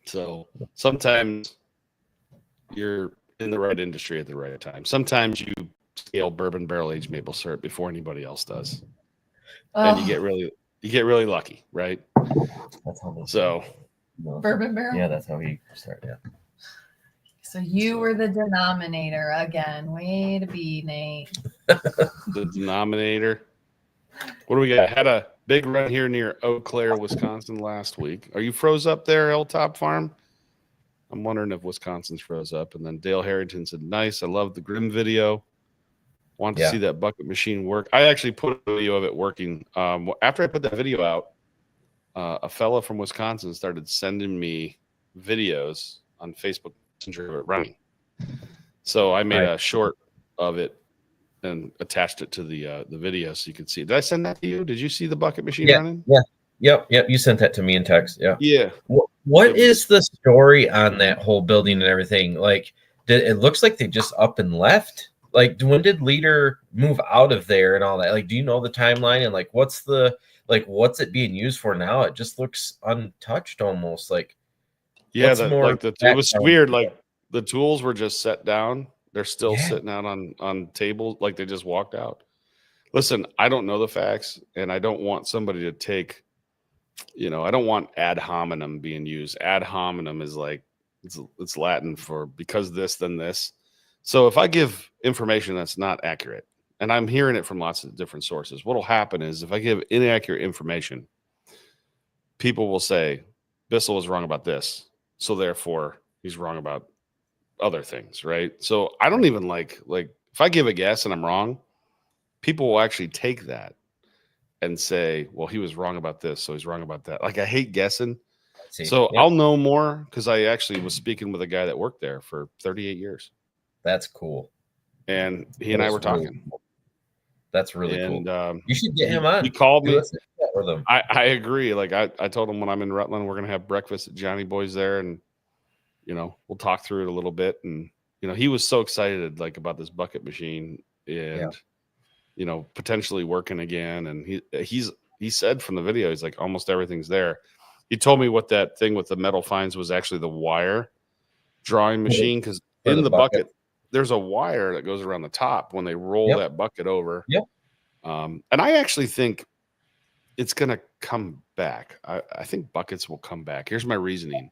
So sometimes you're in the right industry at the right time. Sometimes you scale bourbon barrel aged maple syrup before anybody else does, and you get really lucky, right? That's how bourbon barrel. Yeah, that's how he started. Yeah. So you were the denominator again. Way to be, Nate. The denominator. What do we got? Had a big run here near Eau Claire, Wisconsin last week. Are you froze up there, Hilltop Farm? I'm wondering if Wisconsin's froze up. And then Dale Harrington said, nice. I love the Grim video. Want to see that bucket machine work. I actually put a video of it working. After I put that video out, a fella from Wisconsin started sending me videos on Facebook Messenger of it running. So I made a short of it and attached it to the video so you could see. Did I send that to you? Did you see the bucket machine running? Yeah. Yep. You sent that to me in text. Yeah. Yeah. What is the story on that whole building and everything? Like, it looks like they just up and left. Like, when did Leader move out of there and all that? Like, do you know the timeline and what's it being used for now? It just looks untouched almost. Like, yeah, it was weird. Like, the tools were just set down. They're still sitting out on tables, like they just walked out. Listen, I don't know the facts, and I don't want somebody to take, I don't want ad hominem being used. Ad hominem is like, it's Latin for because this, then this. So if I give information that's not accurate, and I'm hearing it from lots of different sources, what'll happen is if I give inaccurate information, people will say Bissell was wrong about this, so therefore he's wrong about other things, right? So I don't even like if I give a guess and I'm wrong, people will actually take that and say, well, he was wrong about this, so he's wrong about that. Like, I hate guessing. So I'll know more because I actually was speaking with a guy that worked there for 38 years. That's cool. And he and I were talking. Cool. That's really cool. You should get him on. He called me. With him. I agree. Like I told him when I'm in Rutland, we're gonna have breakfast at Johnny Boy's there, and we'll talk through it a little bit. And he was so excited like about this bucket machine and potentially working again. And he said from the video, he's like, almost everything's there. He told me what that thing with the metal fines was actually the wire drawing machine, because in the bucket there's a wire that goes around the top when they roll that bucket over. Yep. And I actually think it's going to come back. I think buckets will come back. Here's my reasoning.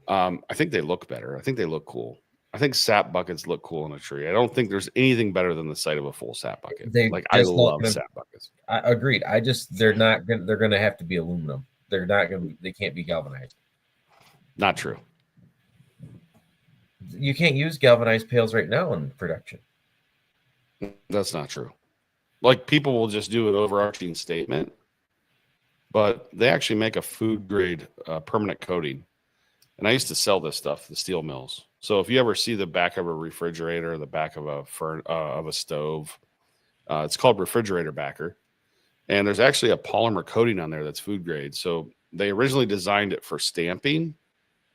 I think they look better. I think they look cool. I think sap buckets look cool in a tree. I don't think there's anything better than the sight of a full sap bucket. I love sap buckets. I agreed. They're going to have to be aluminum. They can't be galvanized. Not true. You can't use galvanized pails right now in production. That's not true. Like, people will just do an overarching statement, but they actually make a food grade permanent coating. And I used to sell this stuff to the steel mills. So if you ever see the back of a refrigerator, the back of a stove, it's called refrigerator backer. And there's actually a polymer coating on there that's food grade. So they originally designed it for stamping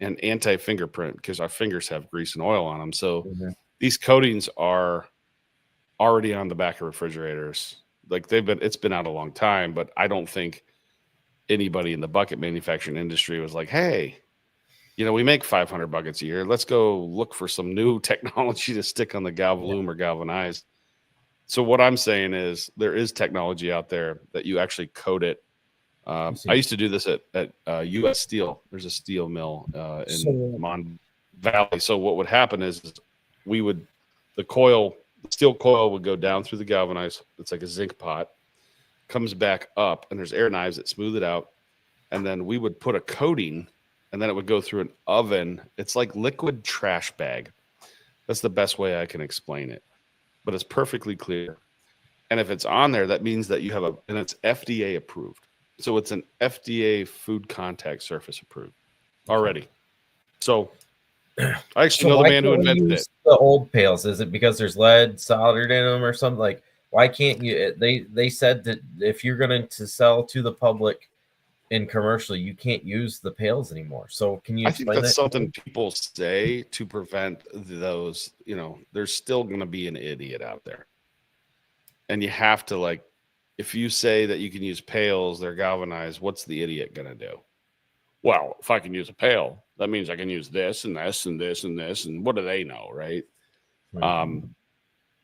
and anti-fingerprint because our fingers have grease and oil on them. So these coatings are already on the back of refrigerators. Like, it's been out a long time, but I don't think anybody in the bucket manufacturing industry was like, hey, we make 500 buckets a year. Let's go look for some new technology to stick on the Galvalume or galvanized. So what I'm saying is there is technology out there that you actually coat it. I used to do this at U.S. Steel. There's a steel mill in Mon Valley. So what would happen is the steel coil would go down through the galvanized. It's like a zinc pot, comes back up, and there's air knives that smooth it out. And then we would put a coating, and then it would go through an oven. It's like liquid trash bag. That's the best way I can explain it. But it's perfectly clear. And if it's on there, that means that you have and it's FDA approved. So it's an FDA food contact surface approved already. So I actually know the man who invented it. The old pails, is it because there's lead soldered in them or something? Like, why can't you? They said that if you're going to sell to the public in commercial, you can't use the pails anymore. So can you explain that? I think that's something people say to prevent those. There's still going to be an idiot out there, and you have to if you say that you can use pails, they're galvanized. What's the idiot going to do? Well, if I can use a pail, that means I can use this and this and this and this. And what do they know, right?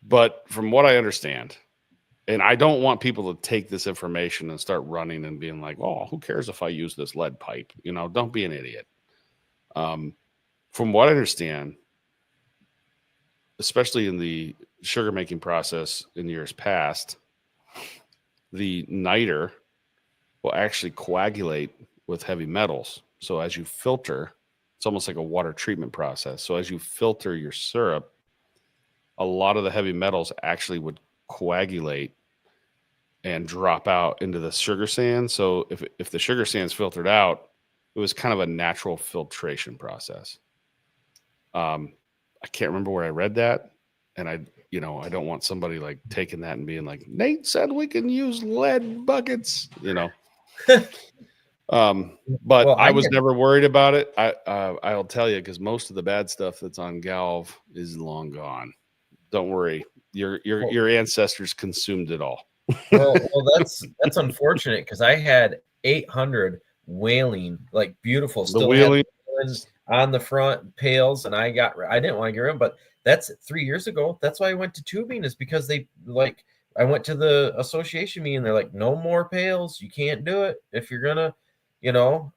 But from what I understand, and I don't want people to take this information and start running and being like, oh, who cares if I use this lead pipe? Don't be an idiot. From what I understand, especially in the sugar making process in years past, the niter will actually coagulate with heavy metals. So as you filter, it's almost like a water treatment process. So as you filter your syrup, a lot of the heavy metals actually would coagulate and drop out into the sugar sand. So if the sugar sand's filtered out, it was kind of a natural filtration process. I can't remember where I read that. And I don't want somebody taking that and being like, Nate said we can use lead buckets, But I was never worried about it. I'll tell you, because most of the bad stuff that's on Galv is long gone. Don't worry. Your ancestors consumed it all. well, that's unfortunate, because I had 800 whaling, beautiful, still whaling on the front pails, and I didn't want to get rid of them, but that's 3 years ago. That's why I went to tubing, is because they I went to the association meeting. They're like, no more pails. You can't do it if you're gonna, you know.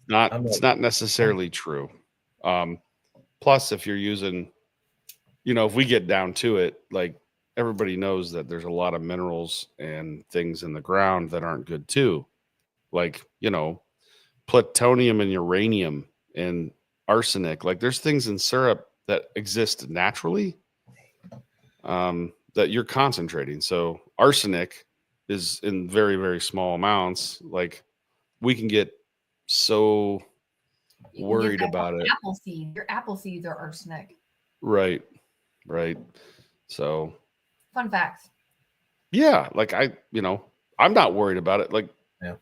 It's not necessarily true. Plus, if you're using, if we get down to it, like everybody knows that there's a lot of minerals and things in the ground that aren't good too, like plutonium and uranium and arsenic. Like there's things in syrup that exist naturally that you're concentrating. So arsenic is in very, very small amounts. Like we can get so worried about it. Apple seeds. Your apple seeds are arsenic. Right. So fun facts. Yeah, like I'm not worried about it. Like, yeah,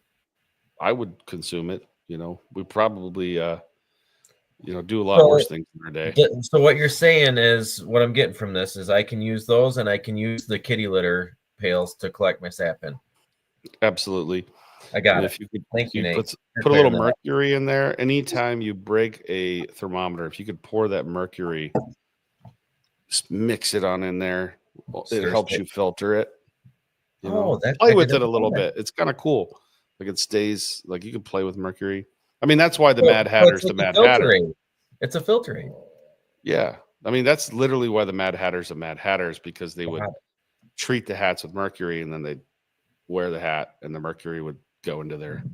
I would consume it. We probably do a lot worse things in our day. So what you're saying is, what I'm getting from this is, I can use those, and I can use the kitty litter pails to collect my sap in. Absolutely. I got and it. If you could, Thank you, Nate. Put a little mercury in there. Anytime you break a thermometer, if you could pour that mercury, just mix it on in there. It helps you filter it. Play with it a little bit. It's kind of cool. Like it stays. Like you can play with mercury. I mean, that's why the Mad Hatter's the Mad Hatter. It's a filtering. Yeah, I mean that's literally why the Mad Hatter's the Mad Hatters, because they would treat the hats with mercury, and then they'd wear the hat, and the mercury would go into their.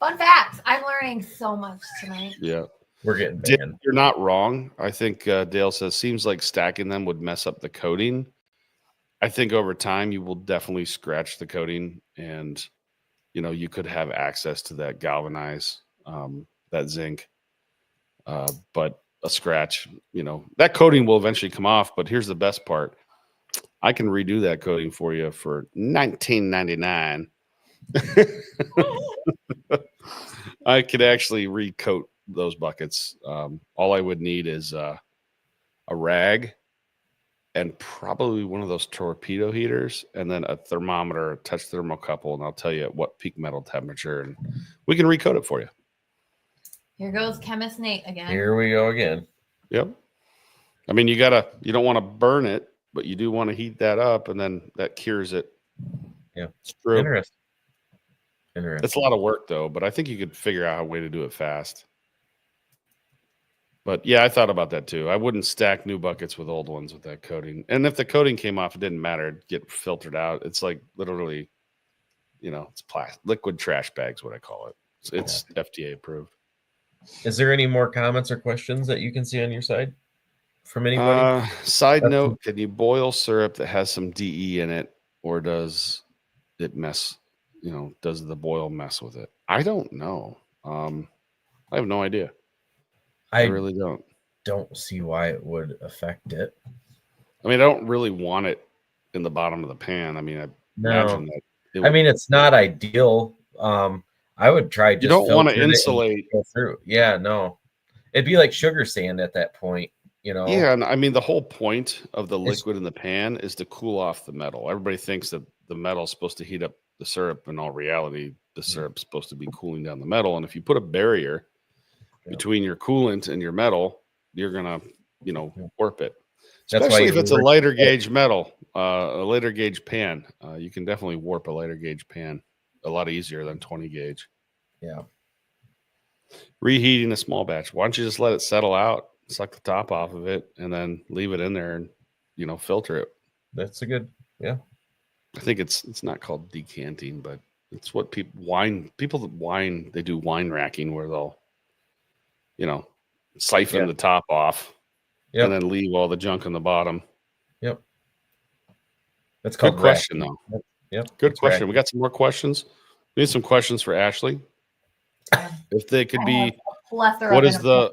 Fun facts. I'm learning so much tonight. Yeah. We're getting banned. You're not wrong. I think Dale says, seems like stacking them would mess up the coating. I think over time you will definitely scratch the coating, and you could have access to that galvanize, that zinc. But a scratch, that coating will eventually come off. But here's the best part: I can redo that coating for you for $19.99. I could actually recoat those buckets. All I would need is a rag and probably one of those torpedo heaters, and then a thermometer, a touch thermocouple, and I'll tell you at what peak metal temperature, and we can recoat it for you. Here goes Chemist Nate again. Here we go again. Yep. I mean, you don't want to burn it, but you do want to heat that up, and then that cures it. Yeah. It's true. Interesting. It's a lot of work though, but I think you could figure out a way to do it fast. But yeah, I thought about that too. I wouldn't stack new buckets with old ones with that coating. And if the coating came off, it didn't matter. It'd get filtered out. It's like literally, it's liquid trash bags, what I call it. It's FDA approved. Is there any more comments or questions that you can see on your side from anybody? Side note, can you boil syrup that has some DE in it, or does it mess, does the boil mess with it? I don't know. I have no idea. I really don't see why it would affect it. I mean, I don't really want it in the bottom of the pan. I mean, imagine that. It's not ideal. I would try. You don't want to insulate. Go through. Yeah, no. It'd be like sugar sand at that point, Yeah, and I mean, the whole point of the liquid in the pan is to cool off the metal. Everybody thinks that the metal is supposed to heat up the syrup. In all reality, the syrup's supposed to be cooling down the metal. And if you put a barrier between your coolant and your metal, you're gonna, warp it. Especially if it's a lighter gauge metal, a lighter gauge pan. You can definitely warp a lighter gauge pan a lot easier than 20 gauge. Yeah. Reheating a small batch. Why don't you just let it settle out, suck the top off of it, and then leave it in there and filter it. That's a good. Yeah. I think it's not called decanting, but it's what people that wine, they do wine racking where they'll siphon the top off and then leave all the junk on the bottom. Yep. That's called good question though. Yep. Good question. We got some more questions. We need some questions for Ashley. If they could be, what is the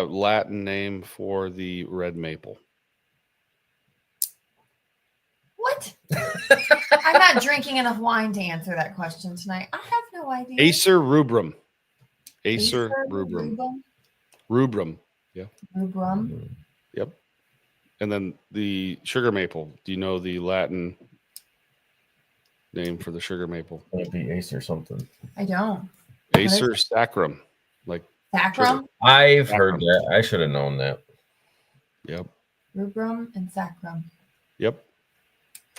Latin name for the red maple? What? I'm not drinking enough wine to answer that question tonight. I have no idea. Acer rubrum. Acer rubrum. Rubrum. Yeah. Rubrum. Yep. And then the sugar maple. Do you know the Latin name for the sugar maple? It'd be Acer something. I don't. Acer sacrum. Like sacrum? I've heard that. I should have known that. Yep. Rubrum and sacrum. Yep.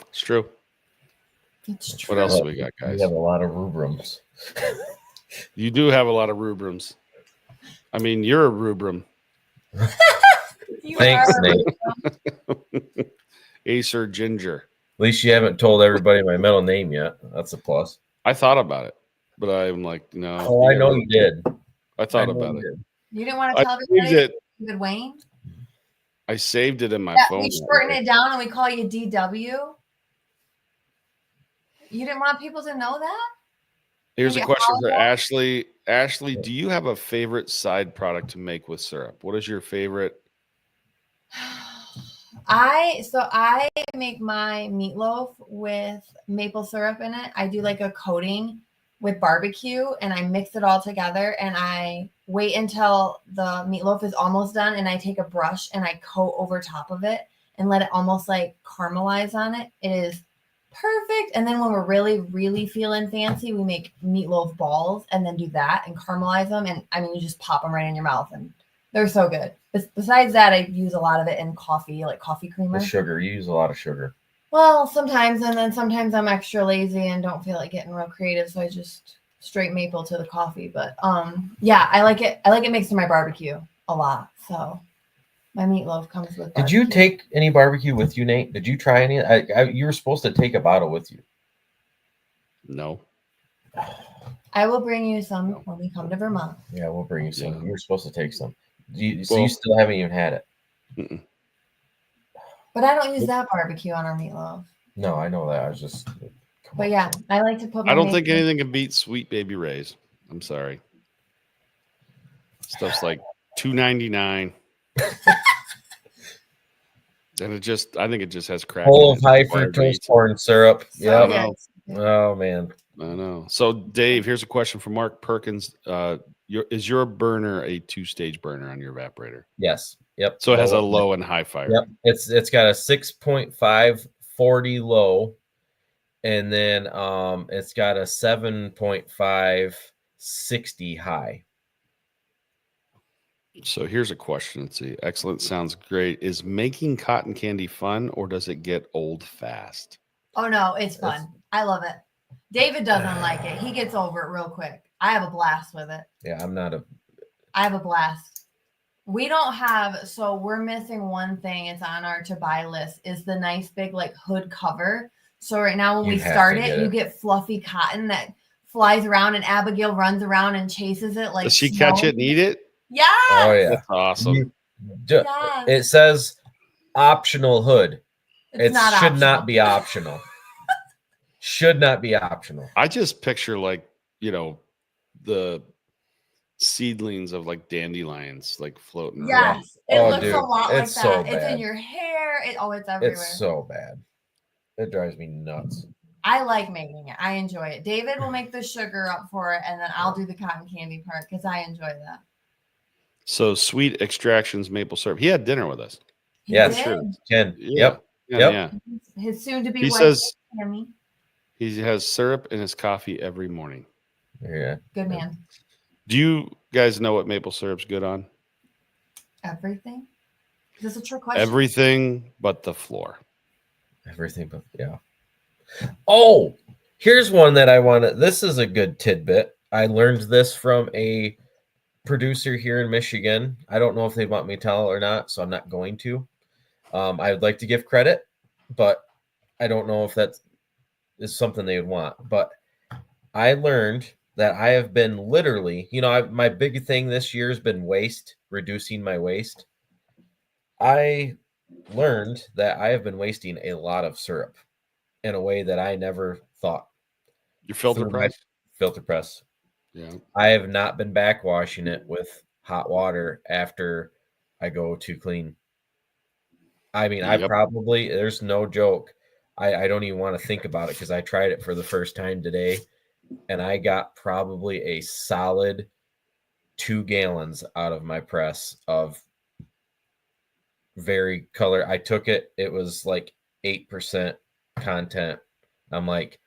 It's true. It's true. What else do we got, We guys? have a lot of rubrums. You do have a lot of rubrums. I mean, you're a rubrum. You Thanks, are- Nate. Acer Ginger. At least you haven't told everybody my middle name yet. That's a plus. I thought about it, but I'm like, no. Oh, I know you did. I thought I know about you it. did. You didn't want to I tell saved everybody it. David Wayne? I saved it in my That phone. we shorten it down and we call you DW? You didn't want people to know that? Here's a Maybe question for Oliver? Ashley. Ashley, do you have a favorite side product to make with syrup? What is your favorite? I make my meatloaf with maple syrup in it. I do like a coating with barbecue and I mix it all together and I wait until the meatloaf is almost done and I take a brush and I coat over top of it and let it almost like caramelize on it. It is perfect. And then when we're really, really feeling fancy, we make meatloaf balls and then do that and caramelize them. And I mean, you just pop them right in your mouth and they're so good. Besides that, I use a lot of it in coffee, like coffee creamer. The sugar. You use a lot of sugar. Well, sometimes, and then sometimes I'm extra lazy and don't feel like getting real creative, so I just straight maple to the coffee. But yeah, I like it. I like it mixed in my barbecue a lot. So my meatloaf comes with. Did you barbecue. take any barbecue with you, Nate? Did you try any? You were supposed to take a bottle with you. No. I will bring you some when we come to Vermont. Yeah, we'll bring you some. Yeah. You were supposed to take some. You Well- still haven't even had it. Mm-mm. But I don't use that barbecue on our meatloaf. No, I know that. I was just. But yeah, I like to put. My I don't think maple- anything can beat Sweet Baby Ray's. I'm sorry. Stuff's like $2.99. And I think it just has crack. Full in of it. high Why everybody fructose eats it. corn syrup. So Yep. know. good. Oh man. I know. So, Dave, here's a question from Mark Perkins. Is your burner a 2-stage burner on your evaporator? Yes. Yep. So it has a low and high fire. Yep. It's got a 6.5 40 low, and then it's got a 7.5 60 high. So here's a question. Let's see. Excellent. Sounds great. Is making cotton candy fun or does it get old fast? Oh no, it's fun. I love it. David doesn't like it. He gets over it real quick. I have a blast with it. Yeah, I'm not a. I have a blast. We don't have, so we're missing one thing. It's on our to buy list is the nice big like hood cover. So right now when You we have start to it, get you it. get fluffy cotton that flies around and Abigail runs around and chases it like Does she catch snow. it and eat it? Yes. Oh yeah. That's awesome. Yes. It says optional hood. It not should optional. not be optional. Should not be optional. I just picture like, the seedlings of like dandelions like floating around. Yes. It Oh, looks dude, a lot like it's that. so It's bad. in your hair. It's everywhere. It's so bad. It drives me nuts. I like making it. I enjoy it. David will make the sugar up for it, and then I'll do the cotton candy part because I enjoy that. So Sweet Extractions maple syrup. He had dinner with us. He Yeah, did. sure. Ken. Yeah. Yep. Yeah, Yep. yeah. His soon-to-be He wife, says Tammy. he has syrup in his coffee every morning. Yeah. Good man. Do you guys know what maple syrup's good on? Everything. Is this a trick question? Everything but the floor. Everything but yeah. Oh, here's one that I want to. This is a good tidbit. I learned this from a producer here in Michigan. I don't know if they want me to tell or not, so I'm not going to. I would like to give credit, but I don't know if that is something they would want. But I learned that I have been literally, my big thing this year has been waste, reducing my waste. I learned that I have been wasting a lot of syrup in a way that I never thought. Your filter Through my press? filter press. Yeah. I have not been backwashing it with hot water after I go to clean. I mean, Yep. there's no joke. I don't even want to think about it because I tried it for the first time today and I got probably a solid 2 gallons out of my press of very color. I took it. It was like 8% content. I'm like,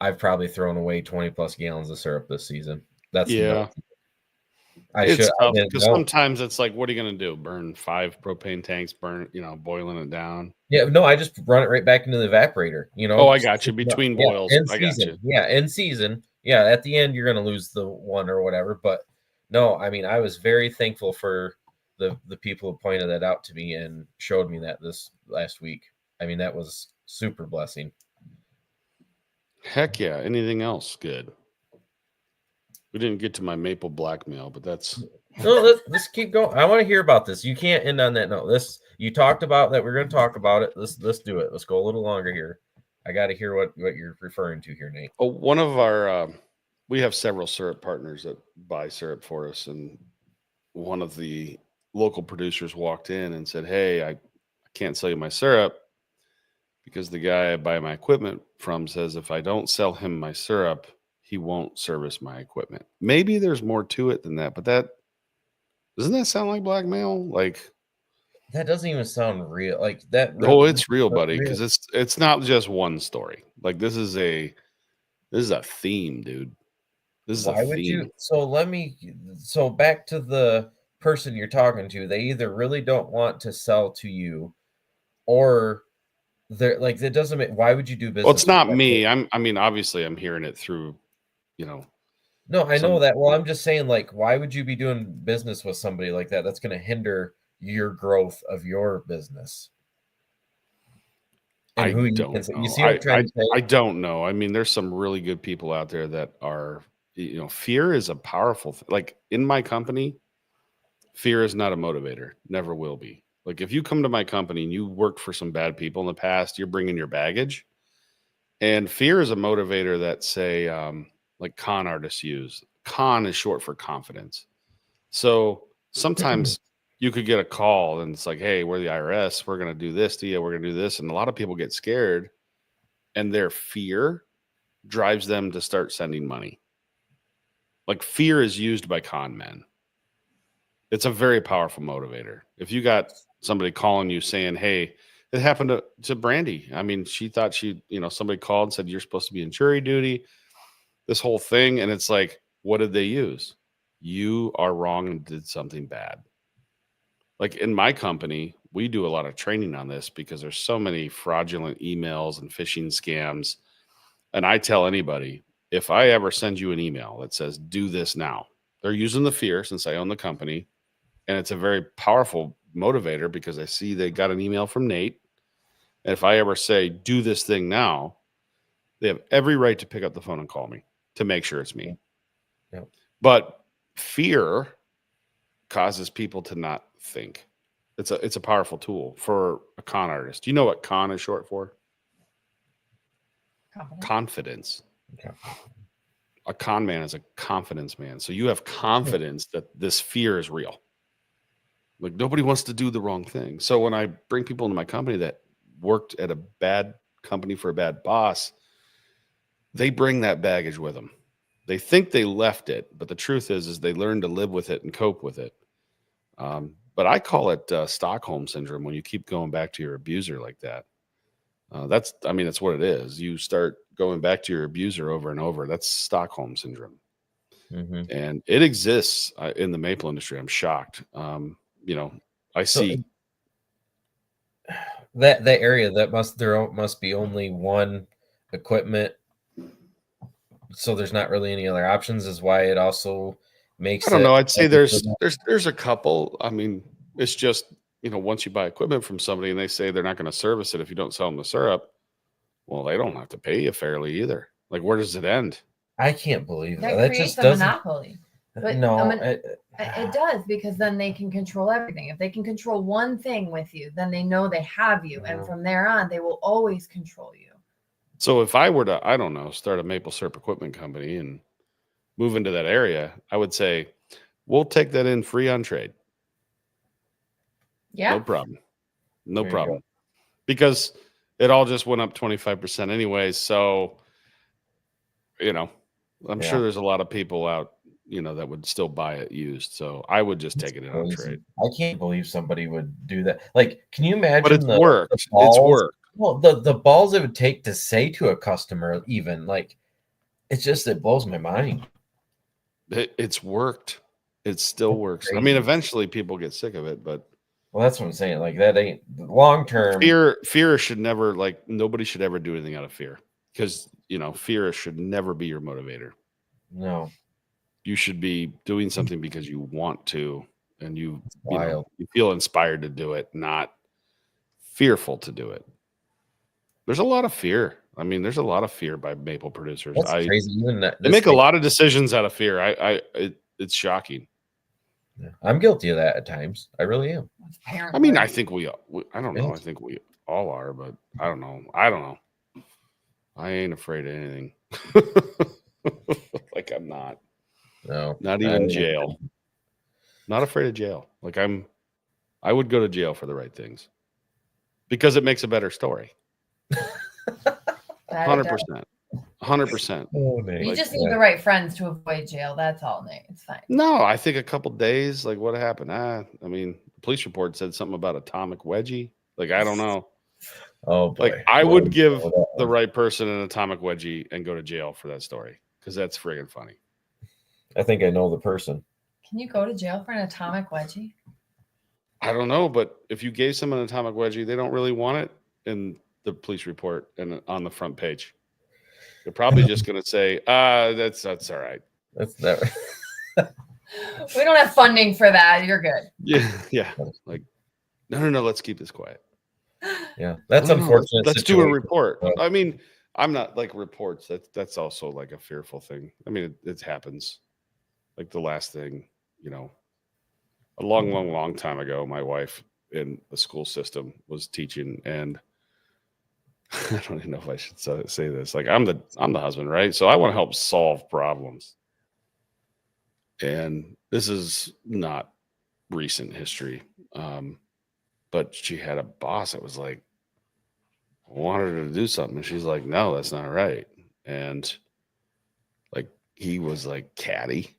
I've probably thrown away 20 plus gallons of syrup this season. That's Yeah. nuts. It's tough didn't because know. sometimes it's like, what are you going to do? Burn 5 propane tanks, boiling it down. Yeah, no, I just run it right back into the evaporator. Oh, I got you. Between boils. In I got season. you. Yeah, in season. Yeah, at the end, you're going to lose the one or whatever. But no, I mean, I was very thankful for the people who pointed that out to me and showed me that this last week. I mean, that was super blessing. Heck yeah. Anything else? Good. We didn't get to my maple blackmail, but that's No, let's keep going. I want to hear about this. You can't end on that note. You talked about that. We're going to talk about it. Let's do it. Let's go a little longer here. I got to hear what you're referring to here, Nate. oh, one of our we have several syrup partners that buy syrup for us, and one of the local producers walked in and said, "Hey, I can't sell you my syrup because the guy I buy my equipment from says if I don't sell him my syrup, he won't service my equipment." Maybe there's more to it than that, but doesn't that sound like blackmail? Like, That doesn't even sound real. Like that. oh, it's real, buddy, because it's not just one story. Like this is a theme, dude. This is Why a would theme. you? So back to the person you're talking to. They either really don't want to sell to you, or they're like it doesn't make. Why would you do business? Well, it's not with me. I mean, obviously, I'm hearing it through, No, I know that. Well, I'm just saying, like, why would you be doing business with somebody like that? That's going to hinder your growth of your business. And I who don't you know. see what I'm trying to say? I don't know. I mean, there's some really good people out there that are, fear is a powerful thing. Like in my company, fear is not a motivator. Never will be. Like if you come to my company and you worked for some bad people in the past, you're bringing your baggage. And fear is a motivator that say, like con artists use. Con is short for confidence. So sometimes you could get a call and it's like, hey, we're the IRS. We're going to do this to you. We're going to do this. And a lot of people get scared and their fear drives them to start sending money. Like fear is used by con men. It's a very powerful motivator. If you got somebody calling you saying, hey, it happened to Brandy. I mean, she thought somebody called and said, you're supposed to be in jury duty, this whole thing. And it's like, what did they use? You are wrong and did something bad. Like in my company, we do a lot of training on this because there's so many fraudulent emails and phishing scams. And I tell anybody, if I ever send you an email that says, do this now, they're using the fear since I own the company. And it's a very powerful motivator because I see they got an email from Nate. And if I ever say, do this thing now, they have every right to pick up the phone and call me to make sure it's me. Yeah. But fear causes people to not think. It's a powerful tool for a con artist. Do you know what con is short for? Confidence. Okay. A con man is a confidence man. So you have confidence that this fear is real. Like nobody wants to do the wrong thing. So when I bring people into my company that worked at a bad company for a bad boss, they bring that baggage with them. They think they left it, but the truth is they learn to live with it and cope with it. But I call it Stockholm syndrome when you keep going back to your abuser like that. That's what it is. You start going back to your abuser over and over. That's Stockholm syndrome. Mm-hmm. And it exists in the maple industry. I'm shocked. I see that area there must be only one equipment. So there's not really any other options is why it also makes I don't know. I'd say there's a couple. I mean, it's just, once you buy equipment from somebody and they say they're not going to service it if you don't sell them the syrup, well, they don't have to pay you fairly either. Like, where does it end? I can't believe that. That creates a monopoly. But no, it does, because then they can control everything. If they can control one thing with you, then they know they have you. And from there on, they will always control you. So if I were to, I don't know, start a maple syrup equipment company and move into that area, I would say, we'll take that in free on trade. Yeah. No problem. No problem. Because it all just went up 25% anyways. So, I'm sure there's a lot of people out, that would still buy it used. So I would just take it in on trade. I can't believe somebody would do that. Like, can you imagine? But it's worked. It's worked. Well, the balls it would take to say to a customer, even like, it blows my mind. It's worked. It still works. I mean, eventually people get sick of it, but well, that's what I'm saying. Like that ain't long term. Fear should never, like, nobody should ever do anything out of fear, because fear should never be your motivator. No, You should be doing something because you want to, and you feel inspired to do it, not fearful to do it. There's a lot of fear. I mean, there's a lot of fear by maple producers. That's crazy. Even that, they make a lot of decisions out of fear. It's shocking. Yeah. I'm guilty of that at times. I really am. I mean, I think I don't know. I think we all are, but I don't know. I ain't afraid of anything. Like, I'm not. No. Not even jail. Not afraid of jail. Like, I would go to jail for the right things, because it makes a better story. 100%. 100%. You just need the right friends to avoid jail. That's all, Nate. It's fine. No, I think a couple days. Like, what happened? I mean, the police report said something about atomic wedgie. Like, I don't know. Oh, boy. Like, I would give the right person an atomic wedgie and go to jail for that story, because that's friggin' funny. I think I know the person. Can you go to jail for an atomic wedgie? I don't know, but if you gave someone an atomic wedgie, they don't really want it in the police report and on the front page. They're probably just going to say, that's all right. That's never. We don't have funding for that. You're good. Yeah. Like, no. Let's keep this quiet. Yeah, that's unfortunate. Let's do a report. I mean, I'm not like reports. That's also like a fearful thing. I mean, it happens. Like the last thing, a long time ago, my wife in the school system was teaching, and I don't even know if I should say this. Like, I'm the husband, right? So I want to help solve problems. And this is not recent history. But she had a boss that was like, wanted her to do something. And she's like, no, that's not right. And like, he was like catty.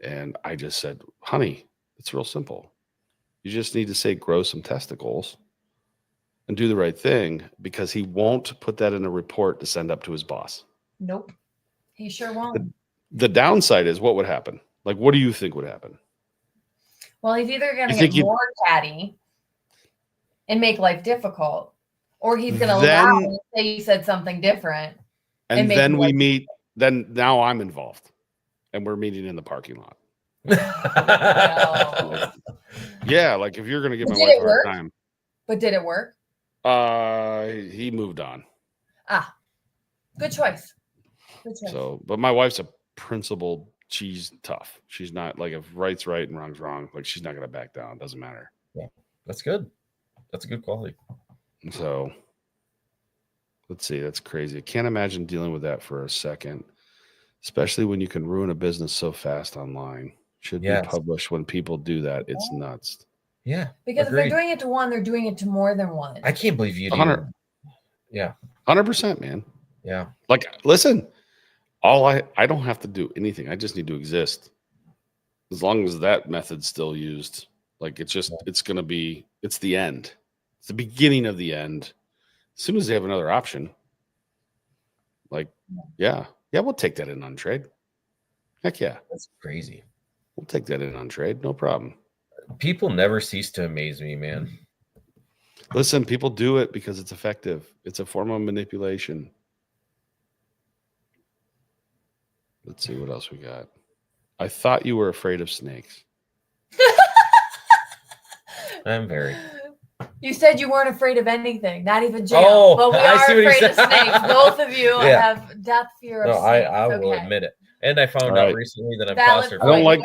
And I just said, honey, it's real simple. You just need to say, grow some testicles and do the right thing, because he won't put that in a report to send up to his boss. Nope. He sure won't. The downside is, what would happen? Like, what do you think would happen? Well, he's either going to get more catty and make life difficult, or he's going to lie and say you said something different. And then we meet. Then now I'm involved, and we're meeting in the parking lot. Yeah, like if you're going to give my wife a hard time. But did it work? He moved on. Good choice. So, but my wife's a principled. She's tough. She's not like, if right's right and wrong's wrong, like, she's not going to back down. Doesn't matter. Yeah, that's good. That's a good quality. So let's see. That's crazy. I can't imagine dealing with that for a second, especially when you can ruin a business so fast online. Should be published when people do that. It's nuts. Yeah. Because if they're doing it to one, they're doing it to more than one. I can't believe you do. 100%, man. Yeah. Like, listen, I don't have to do anything. I just need to exist. As long as that method's still used, like, it's just, it's the end. It's the beginning of the end. As soon as they have another option, like, we'll take that in on trade. Heck yeah. That's crazy. We'll take that in on trade. No problem. People never cease to amaze me, man. Listen, people do it because it's effective. It's a form of manipulation. Let's see what else we got. I thought you were afraid of snakes. I'm very. You said you weren't afraid of anything, not even jail. But we are afraid of snakes. Both of you have death fear of snakes. I will admit it. And I found out recently that I'm claustrophobic. I don't like.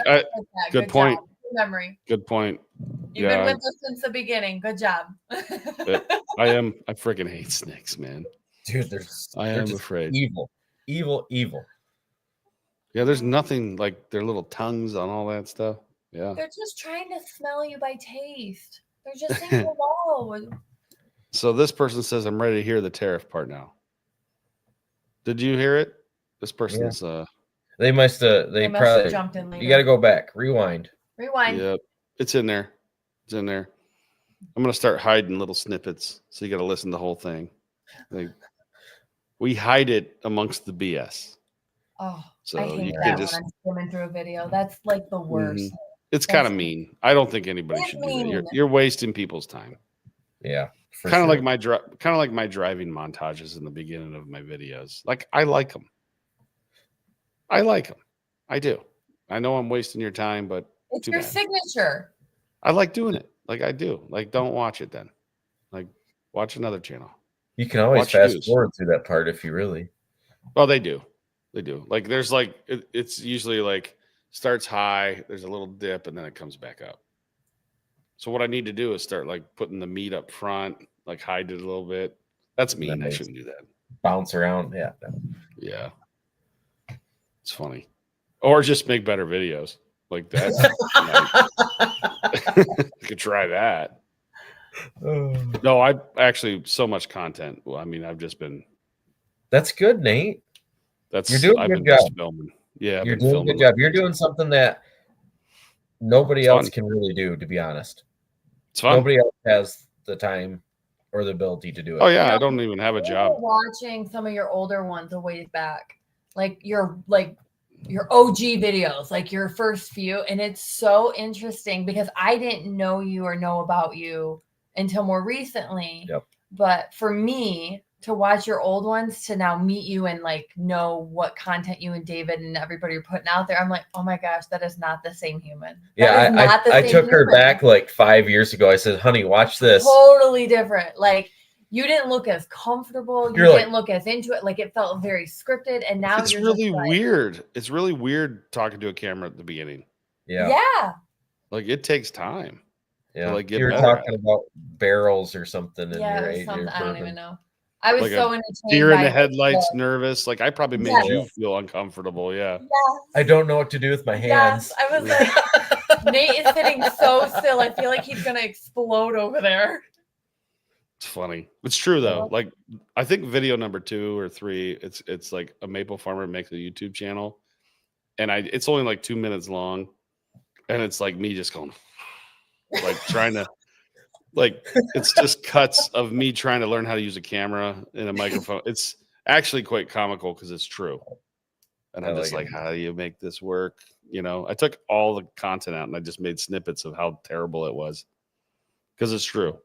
Good point. Good memory. Good point. You've been with us since the beginning. Good job. I freaking hate snakes, man. Dude, I am afraid. Evil. Yeah, there's nothing like their little tongues on all that stuff. Yeah. They're just trying to smell you by taste. They're just saying hello. So this person says, I'm ready to hear the tariff part now. Did you hear it? This person's they must have probably jumped in later. You got to go back. Rewind. Yep. It's in there. I'm going to start hiding little snippets. So you got to listen to the whole thing. Like, we hide it amongst the BS. Oh, so I hate you that can just when I'm skimming through a video. That's like the worst. It's kind of mean. I don't think anybody It's should do that. mean. You're wasting people's time. Yeah. Kind of like my driving montages in the beginning of my videos. Like I like them. I do. I know I'm wasting your time, but It's too your bad. signature. I like doing it. Like I do. Like don't watch it then. Like watch another channel. You can always Watch fast news. forward through that part if you really. Well, they do. They do. Like there's like it's usually like starts high, there's a little dip, and then it comes back up. So what I need to do is start like putting the meat up front, like hide it a little bit. That's mean. I shouldn't do that. Bounce around. Yeah. Yeah. It's funny. Or just make better videos. Like that. You could try that. No, I actually so much content. Well, I mean, I've just been That's good, Nate. You're doing a I've good been just job. filming. Yeah, You're doing a good job. You're doing something that nobody else can really do, to be honest. It's fun. Nobody else has the time or the ability to do it. Oh yeah, I don't even have a job. Watching some of your older ones a ways back, like your OG videos, like your first few, and it's so interesting because I didn't know you or know about you until more recently. Yep. But for me to watch your old ones, to now meet you and like know what content you and David and everybody are putting out there, I'm like, oh my gosh, that is not the same human. Yeah, I took her back like 5 years ago. I said, honey, watch this. Totally different. Like you didn't look as comfortable. You didn't look as into it. Like it felt very scripted. And now it's really weird. It's really weird talking to a camera at the beginning. Yeah. Yeah. Like it takes time. Yeah. To, like, get you were talking about barrels or something in your age. I don't even know. I was like so entertained. Deer in the headlights, nervous. Like I probably made you feel uncomfortable. Yeah. Yes. I don't know what to do with my hands. Yes. I was like, Nate is sitting so still. I feel like he's gonna explode over there. It's funny. It's true though. Like I think video number 2 or 3, it's like a maple farmer makes a YouTube channel, and it's only like 2 minutes long, and it's like me just going like trying to like it's just cuts of me trying to learn how to use a camera and a microphone. It's actually quite comical because it's true. And I'm just like, how do you make this work? You know, I took all the content out and I just made snippets of how terrible it was because it's true.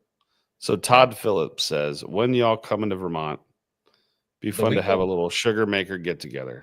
So Todd Phillips says, when y'all coming to Vermont, be fun to have a little sugar maker get together.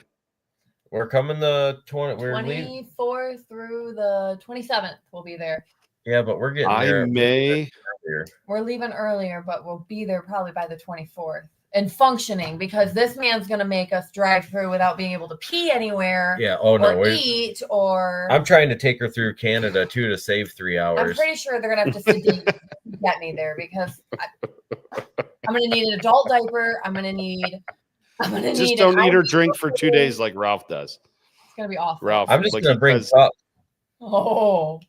We're coming the 24th through the 27th. We'll be there. Yeah, but we're getting there. We're leaving earlier, but we'll be there probably by the 24th and functioning because this man's going to make us drive through without being able to pee anywhere. Yeah. Oh, no. Or eat or. I'm trying to take her through Canada too to save 3 hours. I'm pretty sure they're going to have to get me there because I'm going to need an adult diaper. I'm going to need. Just don't eat or drink for 2 days like Ralph does. It's going to be awful. Ralph, I'm just going to bring up. Oh.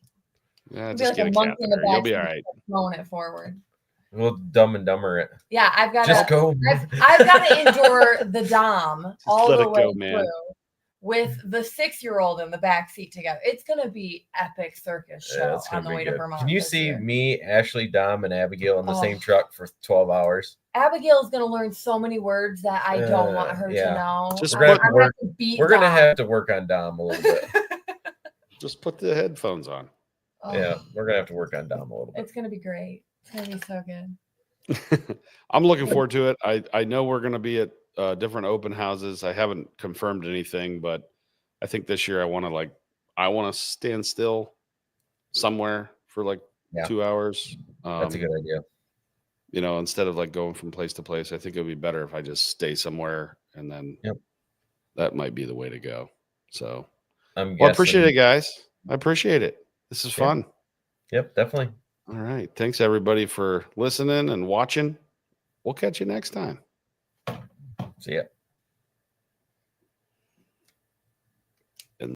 Yeah, just get a catheter. You'll be all right. Throwing it forward. We'll Dumb and Dumber it. Yeah, I've got to go. I've got to endure the Dom all the way through with the 6-year-old in the back seat together. It's gonna be epic circus show on the way to Vermont. Can you see me, Ashley, Dom, and Abigail in the same truck for 12 hours? Abigail's gonna learn so many words that I don't want her to know. We're gonna have to work on Dom a little bit. Just put the headphones on. Oh. Yeah, we're gonna have to work on Dom a little bit. It's gonna be great. It's gonna be so good. I'm looking forward to it. I know we're gonna be at different open houses. I haven't confirmed anything, but I think this year I want to stand still somewhere for like 2 hours. That's a good idea. You know, instead of like going from place to place, I think it would be better if I just stay somewhere, and then that might be the way to go. So, I appreciate it, guys. I appreciate it. This is fun. Yep, definitely. All right. Thanks everybody for listening and watching. We'll catch you next time. See ya.